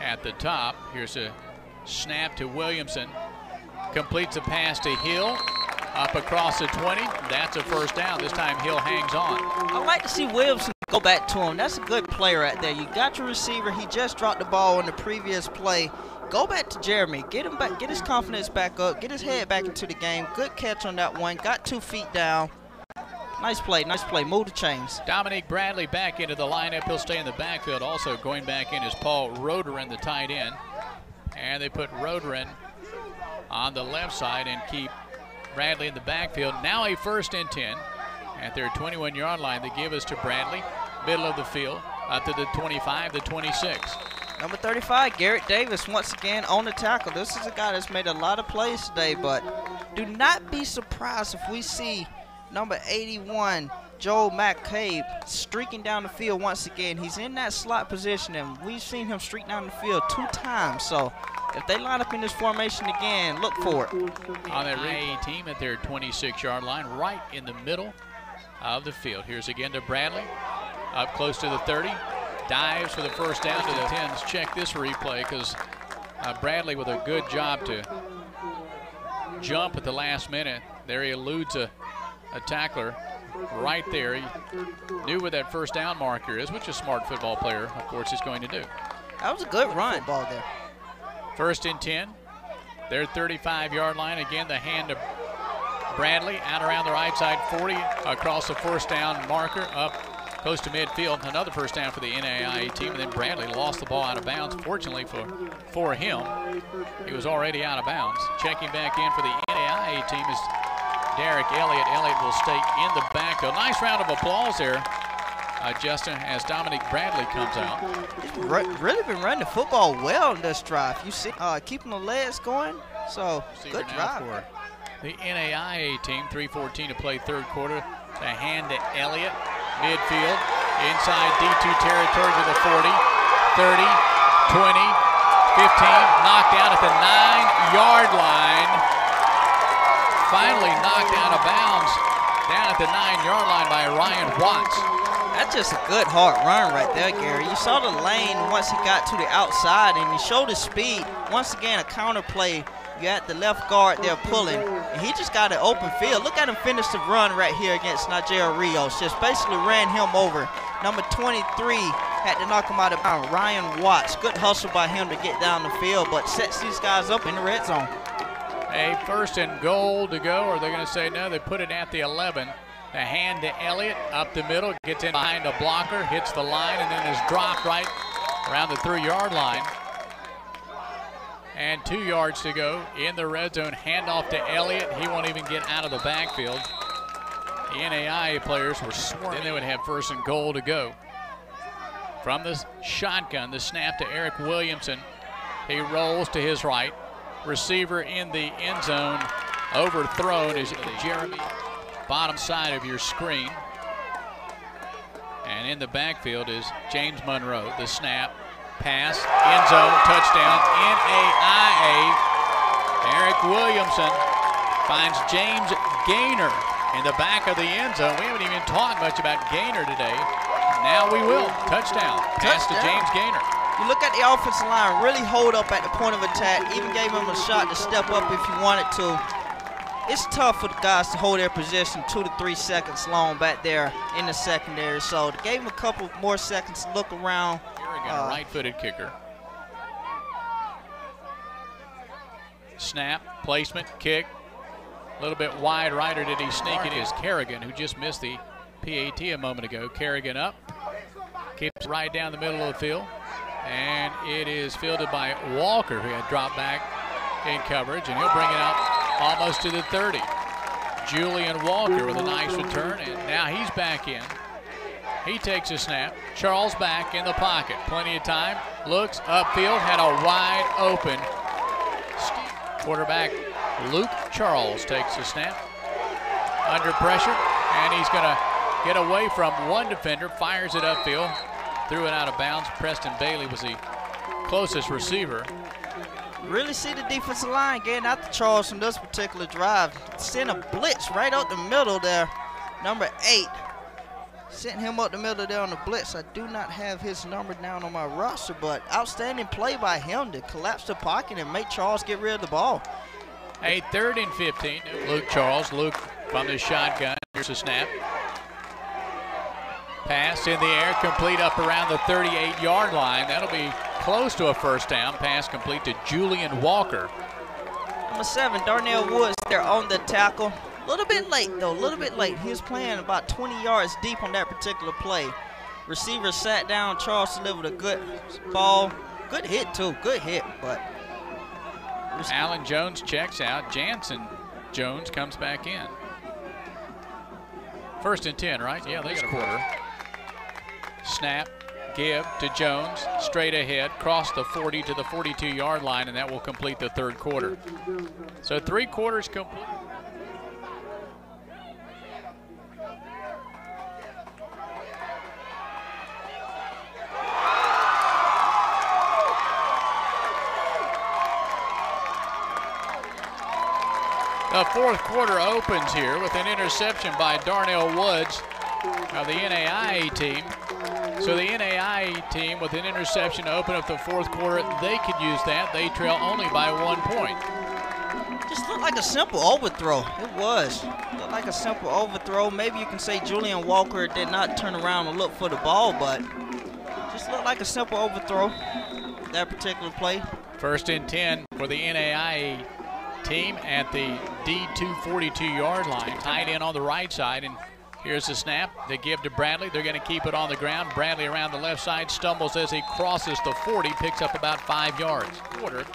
at the top. Here's a snap to Williamson. Completes a pass to Hill. Up across the 20. That's a first down. This time Hill hangs on. I like to see Williamson go back to him. That's a good player right there. You got your receiver. He just dropped the ball in the previous play. Go back to Jeremy. Get him back. Get his confidence back up. Get his head back into the game. Good catch on that one. Got 2 feet down. Nice play, nice play. Move the chains. Dominique Bradley back into the lineup. He'll stay in the backfield. Also going back in is Paul Roderin, the tight end. And they put Roderin on the left side and keep Bradley in the backfield. Now a 1st and 10 at their 21-yard line. The give is to Bradley, middle of the field, up to the 25, the 26. Number 35, Garrett Davis, once again on the tackle. This is a guy that's made a lot of plays today, but do not be surprised if we see number 81, Joel McCabe, streaking down the field once again. He's in that slot position, and we've seen him streak down the field 2 times. So if they line up in this formation again, look for it. On that NAIA team at their 26-yard line, right in the middle of the field. Here's again to Bradley, up close to the 30. Dives for the first down to the 10s. Check this replay because Bradley with a good job to jump at the last minute. There he eludes a tackler right there. He knew where that first down marker is, which a smart football player, of course, is going to do. That was a good run. Ball there. 1st and 10. Their 35-yard line. Again, the hand to Bradley out around the right side, 40 across the first down marker, up close to midfield. Another first down for the NAIA team, and then Bradley lost the ball out of bounds. Fortunately for him, he was already out of bounds. Checking back in for the NAIA team is Derek Elliott. Elliott will stay in the backfield. Nice round of applause there, Justin, as Dominic Bradley comes out. He's really been running the football well in this drive. You see, keeping the legs going, so good drive. For the NAIA team, 3:14 to play 3rd quarter. The hand to Elliott. Midfield, inside D2 territory to the 40, 30, 20, 15, knocked out at the 9-yard line. Finally knocked out of bounds down at the 9-yard line by Ryan Watts. That's just a good hard run right there, Gary. You saw the lane once he got to the outside, and he showed his speed. Once again, a counter play. You got the left guard there pulling, and he just got an open field. Look at him finish the run right here against Nigel Rios. Just basically ran him over. Number 23 had to knock him out of bounds. Ryan Watts, good hustle by him to get down the field, but sets these guys up in the red zone. A 1st and goal to go, or they're going to say no, they put it at the 11. The hand to Elliott, up the middle, gets in behind a blocker, hits the line, and then is dropped right around the 3-yard line. And 2 yards to go in the red zone. Handoff to Elliott. He won't even get out of the backfield. The NAIA players were swarming. Then they would have 1st and goal to go. From the shotgun, the snap to Eric Williamson. He rolls to his right. Receiver in the end zone. Overthrown is Jeremy. Bottom side of your screen. And in the backfield is James Monroe. The snap. Pass, end zone, touchdown, NAIA. Eric Williamson finds James Gaynor in the back of the end zone. We haven't even talked much about Gaynor today. Now we will. Touchdown. Pass to James Gaynor. You look at the offensive line, really hold up at the point of attack, even gave him a shot to step up if he wanted to. It's tough for the guys to hold their position 2 to 3 seconds long back there in the secondary. So they gave him a couple more seconds to look around. A right-footed kicker. Snap, placement, kick. A little bit wide right, or did he sneak it? Is Kerrigan, who just missed the PAT a moment ago. Kerrigan up, keeps right down the middle of the field, and it is fielded by Walker, who had dropped back in coverage, and he'll bring it out almost to the 30. Julian Walker with a nice return, and now he's back in. He takes a snap. Charles back in the pocket. Plenty of time. Looks upfield. Had a wide open. Quarterback Luke Charles takes a snap. Under pressure. And he's going to get away from one defender. Fires it upfield. Threw it out of bounds. Preston Bailey was the closest receiver. Really see the defensive line getting out to Charles from this particular drive. Send a blitz right out the middle there. Number 8. Sent him up the middle there on the blitz. I do not have his number down on my roster, but outstanding play by him to collapse the pocket and make Charles get rid of the ball. A 3rd and 15. Luke Charles. Luke from the shotgun. Here's a snap. Pass in the air, complete up around the 38-yard line. That'll be close to a first down. Pass complete to Julian Walker. Number 7, Darnell Woods there on the tackle. A little bit late, though, a little bit late. He was playing about 20 yards deep on that particular play. Receiver sat down. Charles delivered a good ball. Good hit, too. Good hit, but... Allen Jones checks out. Jansen Jones comes back in. 1st and 10, right? Yeah, they got a quarter. Snap. give to Jones, straight ahead, cross the 40 to the 42-yard line, and that will complete the third quarter. So 3 quarters complete. The fourth quarter opens here with an interception by Darnell Woods of the NAIA team. So the NAIA team with an interception to open up the fourth quarter, they could use that. They trail only by 1 point. Just looked like a simple overthrow. It was. Looked like a simple overthrow. Maybe you can say Julian Walker did not turn around and look for the ball, but just looked like a simple overthrow, that particular play. First and 10 for the NAIA team at the D2 42-yard line. Tight end on the right side, and here's the snap. They give to Bradley. They're going to keep it on the ground. Bradley around the left side, stumbles as he crosses the 40, picks up about 5 yards. Quarter,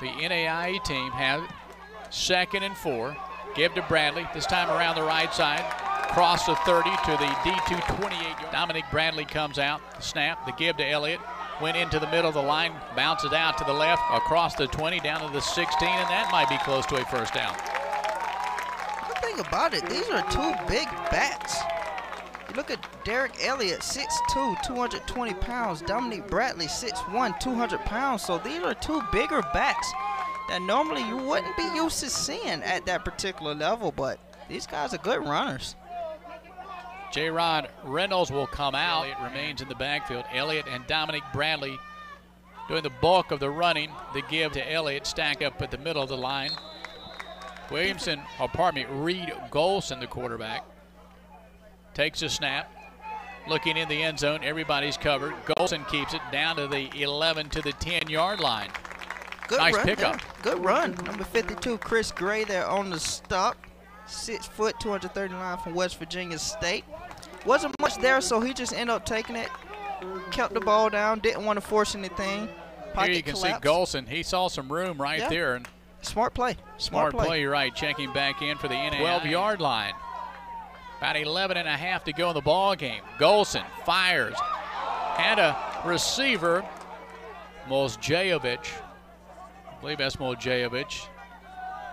the NAIA team has 2nd and 4. Give to Bradley, this time around the right side. Cross the 30 to the D2 28. Dominic Bradley comes out. The snap, the give to Elliott. Went into the middle of the line, bounces out to the left, across the 20, down to the 16, and that might be close to a first down. The thing about it, these are 2 big backs. You look at Derek Elliott, 6'2", 220 pounds. Dominic Bradley, 6'1", 200 pounds. So these are 2 bigger backs that normally you wouldn't be used to seeing at that particular level, but these guys are good runners. J-Rod Reynolds will come out. It remains in the backfield. Elliott and Dominic Bradley doing the bulk of the running. The give to Elliott, stack up at the middle of the line. Reed Golson, the quarterback, takes a snap. Looking in the end zone, everybody's covered. Golson keeps it down to the 11 to the 10-yard line. Good nice run pickup. There. Good run. Number 52, Chris Gray there on the stop. 6 foot, 239 from West Virginia State. Wasn't much there, so he just ended up taking it, kept the ball down, didn't want to force anything. Pocket Here you can collapsed. see Golson. He saw some room right there. And smart play. Smart play, you're right. Checking back in for the 12-yard line. About 11 and a half to go in the ball game. Golson fires. Had a receiver, Moljajevic. I believe that's Moljajevic.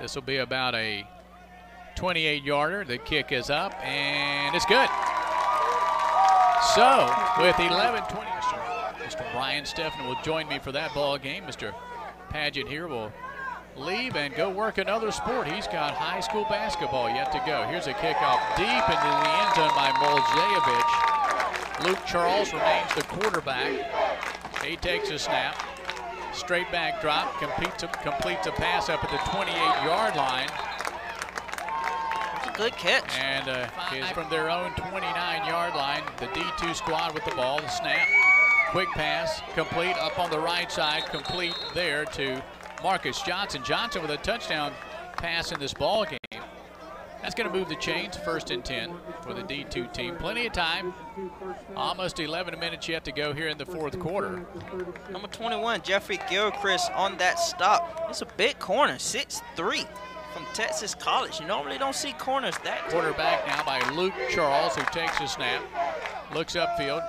This will be about a 28-yarder. The kick is up, and it's good. So, with 11-20, Mr. Brian Stephan will join me for that ball game. Mr. Paget here will leave and go work another sport. He's got high school basketball yet to go. Here's a kickoff deep into the end zone by Moljajevic. Luke Charles remains the quarterback. He takes a snap. Straight back drop, completes a pass up at the 28-yard line. That's a good catch. And is from their own 29-yard line. The D2 squad with the ball, the snap. Quick pass, complete up on the right side, complete there to Marcus Johnson. Johnson with a touchdown pass in this ball game. That's going to move the chains, 1st and 10 for the D2 team. Plenty of time. Almost 11 minutes yet to go here in the fourth quarter. Number 21, Jeffrey Gilchrist on that stop. It's a big corner, 6'3", from Texas College. You normally don't see corners that. Quarterback now by Luke Charles, who takes a snap, looks upfield,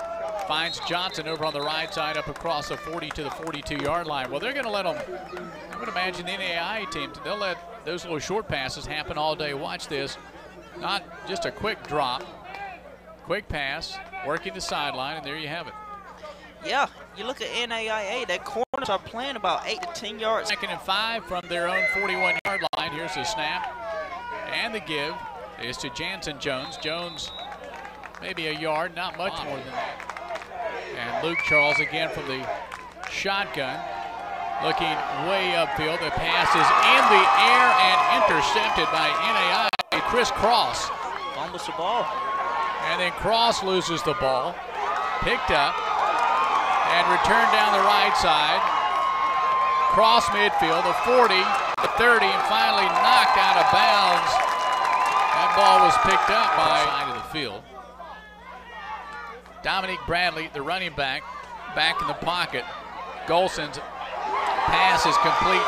finds Johnson over on the right side up across the 40 to the 42-yard line. Well, they're going to let them, I would imagine the NAIA team, they'll let those little short passes happen all day. Watch this. Not just a quick drop, quick pass, working the sideline, and there you have it. Yeah, you look at NAIA, their corners are playing about 8 to 10 yards. 2nd and 5 from their own 41-yard line. Here's the snap, and the give is to Jansen Jones. Jones maybe a yard, not much more than that. And Luke Charles again from the shotgun, looking way upfield. The pass is in the air and intercepted by NAIA. Chris Cross fumbles the ball. And then Cross loses the ball. Picked up and returned down the right side. Cross midfield, the 40, the 30, and finally knocked out of bounds. That ball was picked up by the side of the field. Dominic Bradley, the running back in the pocket. Golson's pass is complete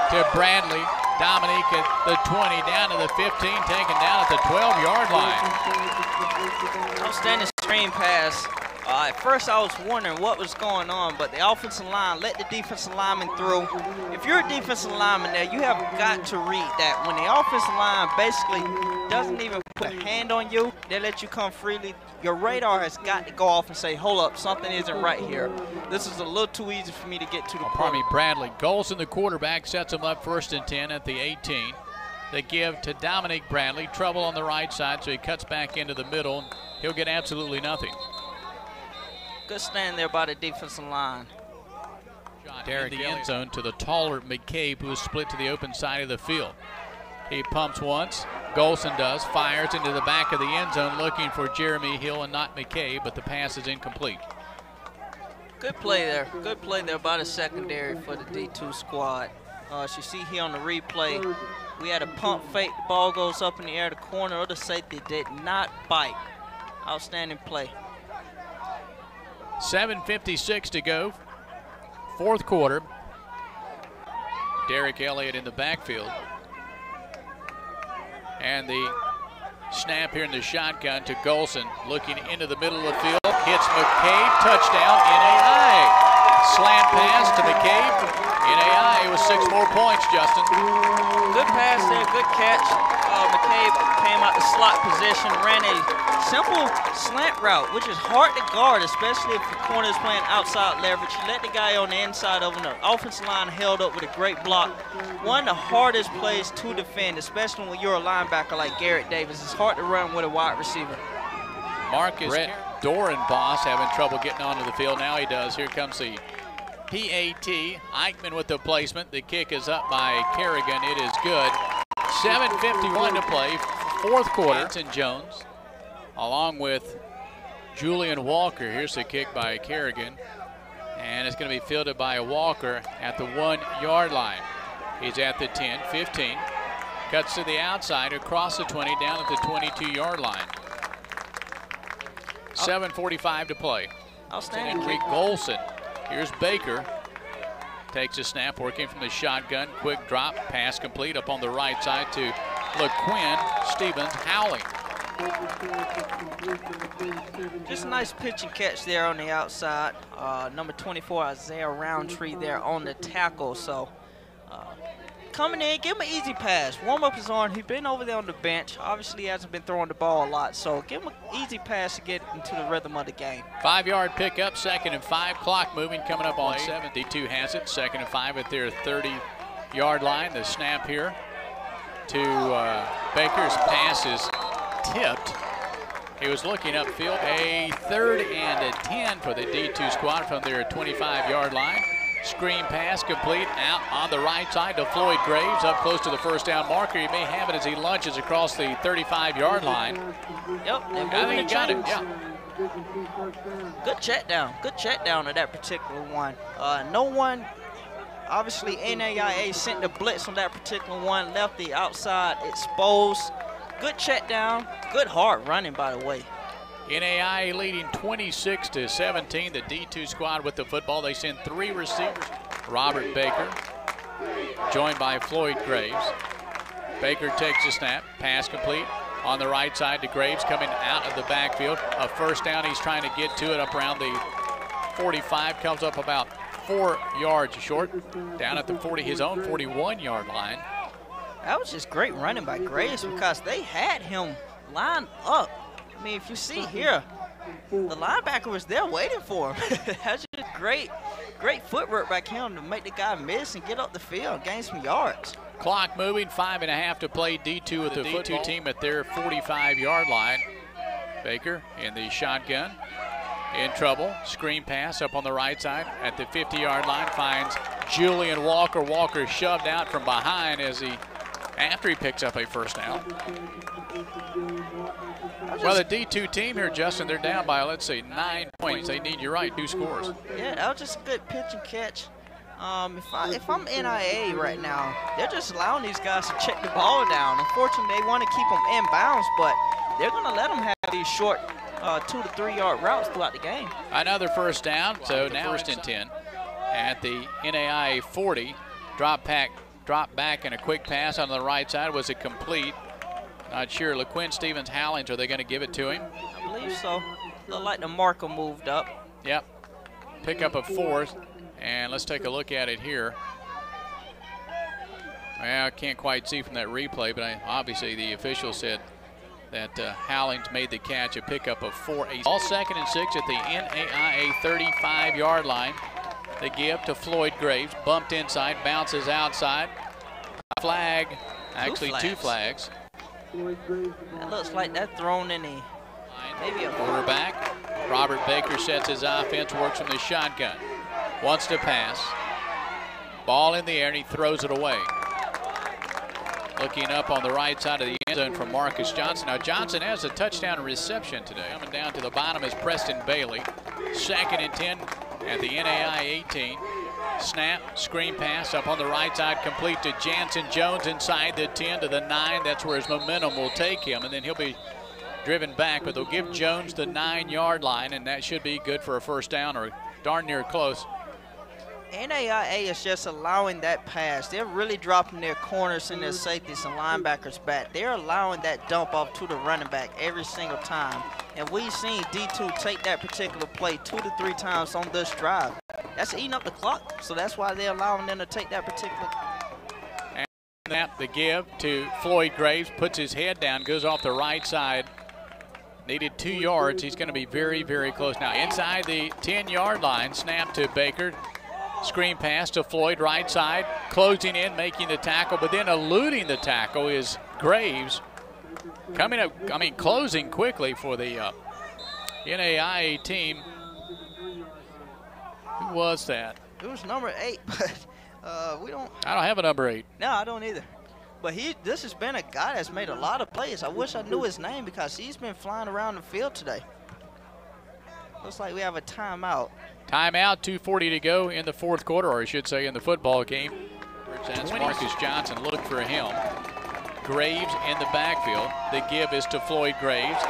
to Bradley. Dominic at the 20, down to the 15, taken down at the 12-yard line. Outstanding screen pass At first, I was wondering what was going on, but the offensive line let the defensive lineman through. If you're a defensive lineman there, you have got to read that. When the offensive line basically doesn't even put a hand on you, they let you come freely, your radar has got to go off and say, hold up, something isn't right here. This is a little too easy for me to get to the point. Bradley Golson, the quarterback, sets him up 1st and 10 at the 18. They give to Dominic Bradley, trouble on the right side, so he cuts back into the middle. He'll get absolutely nothing. Good stand there by the defensive line. Derek in the end zone to the taller McCabe, who is split to the open side of the field. He pumps once. Golson does. Fires into the back of the end zone looking for Jeremy Hill and not McCabe, but the pass is incomplete. Good play there. Good play there by the secondary for the D2 squad. As you see here on the replay, we had a pump fake. The ball goes up in the air. The corner of the safety did not bite. Outstanding play. 7:56 to go. 4th quarter. Derek Elliott in the backfield. And the snap here in the shotgun to Golson, looking into the middle of the field. Hits McCabe. Touchdown, NAIA. Slant pass to McCabe. NAIA with 6 more points, Justin. Good pass there, good catch. McCabe came out the slot position, ran a simple slant route, which is hard to guard, especially if the corner is playing outside leverage. You let the guy on the inside of him. The offensive line held up with a great block. One of the hardest plays to defend, especially when you're a linebacker like Garrett Davis. It's hard to run with a wide receiver. Marcus Dorenbos having trouble getting onto the field. Now he does. Here comes the PAT. Eichmann with the placement. The kick is up by Kerrigan. It is good. 7:51 to play. 4th quarter. Anson Jones along with Julian Walker. Here's the kick by Kerrigan. And it's going to be fielded by Walker at the 1-yard line. He's at the 10, 15. Cuts to the outside across the 20 down at the 22-yard line. 7:45 to play. Outstanding. Henry Golson. Here's Baker. Takes a snap, working from the shotgun. Quick drop, pass complete up on the right side to LaQuinn Stevens Howling. Just a nice pitch and catch there on the outside. Number 24, Isaiah Roundtree there on the tackle. So coming in, give him an easy pass. Warm up his arm. He's been over there on the bench. Obviously, he hasn't been throwing the ball a lot. So give him an easy pass to get into the rhythm of the game. 5-yard pickup, 2nd and 5. Clock moving, coming up on 72 has it. 2nd and 5 at their 30-yard line. The snap here to Baker's pass is tipped. He was looking upfield. A 3rd and 10 for the D2 squad from their 25-yard line. Screen pass complete out on the right side to Floyd Graves, up close to the 1st down marker. He may have it as he lunges across the 35-yard line. Yep, I think he got it, yeah. Good check down. Good check down of that particular one. No one, obviously NAIA sent the blitz on that particular one, left the outside exposed. Good check down, good hard running, by the way. NAIA leading 26-17. The D2 squad with the football. They send 3 receivers. Robert Baker, joined by Floyd Graves. Baker takes a snap, pass complete on the right side to Graves, coming out of the backfield. A 1st down. He's trying to get to it up around the 45. Comes up about 4 yards short, down at the 40, his own 41-yard line. That was just great running by Graves because they had him lined up. I mean, if you see here, the linebacker was there waiting for him. That's just great footwork by him to make the guy miss and get up the field, gain some yards. Clock moving, 5.5 to play. D2 with the D2 team at their 45-yard line. Baker in the shotgun, in trouble. Screen pass up on the right side at the 50-yard line, finds Julian Walker. Walker shoved out from behind after he picks up a 1st down. Well, the D2 team here, Justin, they're down by, let's say, 9 points. They need, you're right, 2 scores. Yeah, that was just a good pitch and catch. If I'm NAIA right now, they're just allowing these guys to check the ball down. Unfortunately, they want to keep them in bounds, but they're going to let them have these short 2 to 3 yard routes throughout the game. Another 1st down, so now 1st and 10 at the NAIA 40. Drop back and a quick pass on the right side. Was it complete? Not sure. LaQuinn Stevens Howlings, are they going to give it to him? I believe so. Look like the marker moved up. Yep. Pick up a 4th. And let's take a look at it here. Well, I can't quite see from that replay, but obviously the official said that Howlings made the catch, a pickup of 4. All 2nd and 6 at the NAIA 35-yard line. The give to Floyd Graves, bumped inside, bounces outside. Flag, actually 2 flags. That looks like that thrown in the maybe a quarterback. Robert Baker sets his offense, works from the shotgun. Wants to pass. Ball in the air, and he throws it away. Looking up on the right side of the end zone from Marcus Johnson. Now Johnson has a touchdown reception today. Coming down to the bottom is Preston Bailey. 2nd and 10 at the NAIA 18. Snap, screen pass up on the right side, complete to Jansen Jones inside the 10 to the 9. That's where his momentum will take him, and then he'll be driven back, but they'll give Jones the 9-yard line, and that should be good for a first down or darn near close. NAIA is just allowing that pass. They're really dropping their corners and their safeties and linebackers back. They're allowing that dump off to the running back every single time. And we've seen D2 take that particular play 2 to 3 times on this drive. That's eating up the clock, so that's why they're allowing them to take that particular. And that the give to Floyd Graves, puts his head down, goes off the right side. Needed 2 yards. He's going to be very, very close now. Inside the 10-yard line, snap to Baker. Screen pass to Floyd, right side, closing in, making the tackle, but then eluding the tackle is Graves. Coming up, closing quickly for the NAIA team. Who was that? It was number 8, but we don't. I don't have a number 8. No, I don't either. But this has been a guy that's made a lot of plays. I wish I knew his name because he's been flying around the field today. Looks like we have a timeout. Timeout, 2:40 to go in the 4th quarter, or I should say in the football game. That's Marcus Johnson, look for him. Graves in the backfield. The give is to Floyd Graves.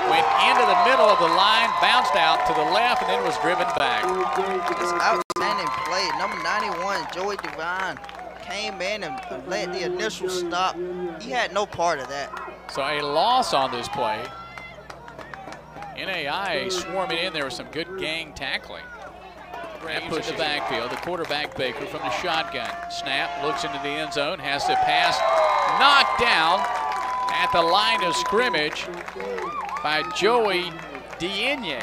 Went into the middle of the line, bounced out to the left, and then was driven back. This outstanding play. Number 91, Joey Devine, came in and led the initial stop. He had no part of that. So a loss on this play. NAIA swarming in there with some good gang tackling. That puts the backfield. The quarterback Baker from the shotgun. Snap, looks into the end zone, has to pass. Knocked down at the line of scrimmage by Joey Dienye.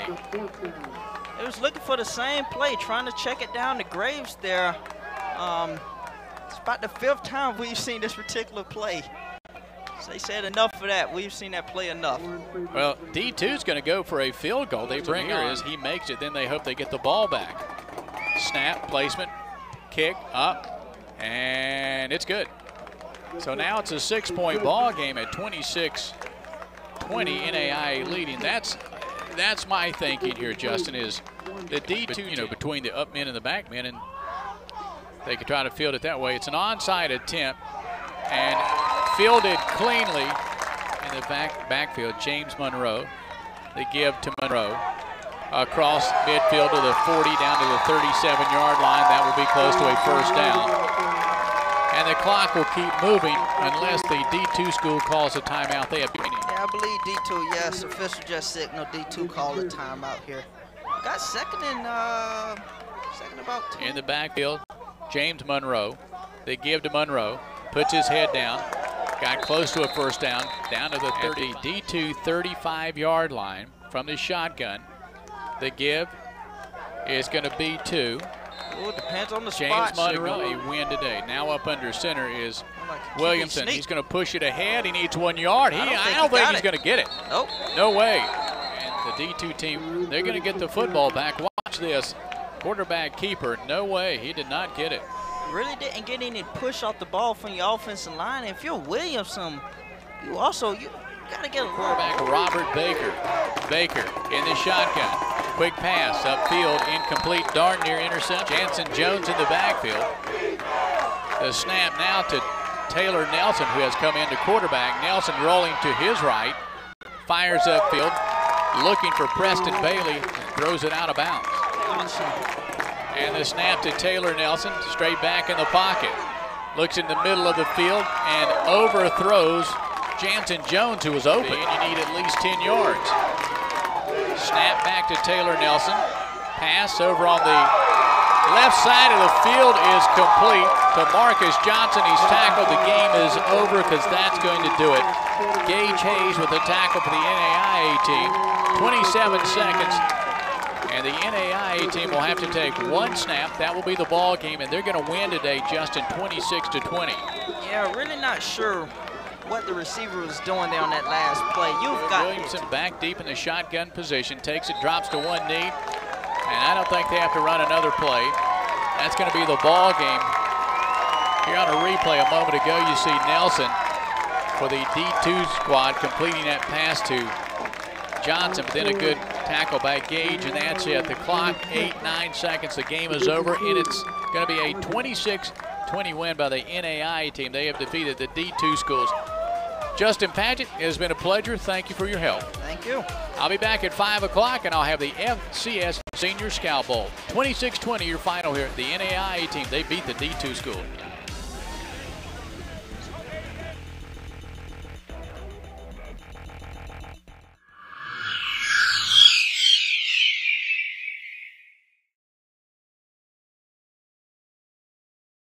He was looking for the same play, trying to check it down to Graves there. It's about the 5th time we've seen this particular play. So they said enough for that. We've seen that play enough. Well, D2's going to go for a field goal. They bring here is he makes it, then they hope they get the ball back. Snap, placement, kick, up, and it's good. So now it's a 6-point ball game at 26-20, NAIA leading. That's my thinking here, Justin, is the D2, between the up men and the back men, and they could try to field it that way. It's an onside attempt, and fielded cleanly in the backfield. James Monroe, the give to Monroe. Across midfield to the 40, down to the 37-yard line. That will be close to a first down. And the clock will keep moving unless the D2 school calls a timeout. They have been. Yeah, I believe D2, yes. Official just signaled D2 called a timeout here. Got second about 2. In the backfield, James Monroe. They give to Monroe. Puts his head down. Got close to a first down. Down to the 30. D2 35-yard line from the shotgun. The give is going to be to Ooh, depends on the James spot. Monroe. A win today. Now up under center is Williamson. He's going to push it ahead. He needs 1 yard. I don't think he's going to get it. Nope. No way. And the D2 team, they're going to get the football back. Watch this. Quarterback keeper. No way. He did not get it. Really didn't get any push off the ball from your offensive line. If you're Williamson, you got to get a quarterback. Robert Baker. Baker in the shotgun. Quick pass upfield, incomplete, darn near interception. Jansen Jones in the backfield. The snap now to Taylor Nelson, who has come into quarterback. Nelson rolling to his right, fires upfield, looking for Preston Bailey, throws it out of bounds. And the snap to Taylor Nelson, straight back in the pocket. Looks in the middle of the field and overthrows Jansen Jones, who was open. And you need at least 10 yards. Snap back to Taylor Nelson. Pass over on the left side of the field is complete to Marcus Johnson. He's tackled. The game is over because that's going to do it. Gage Hayes with the tackle for the NAIA team. 27 seconds. And the NAIA team will have to take one snap. That will be the ball game, and they're going to win today, Justin, 26-20. Yeah, really not sure what the receiver was doing there on that last play. You've got Williamson back deep in the shotgun position, takes it, drops to one knee, and I don't think they have to run another play. That's going to be the ball game. Here on a replay a moment ago, you see Nelson for the D2 squad completing that pass to Johnson, but then a good tackle by Gage, and that's it. The clock, 8-9 seconds. The game is over, and it's going to be a 26-20 win by the NAIA team. They have defeated the D2 schools. Justin Padgett, it has been a pleasure. Thank you for your help. Thank you. I'll be back at 5 o'clock, and I'll have the FCS Senior Scout Bowl. 26-20 your final here. The NAIA team, they beat the D2 school.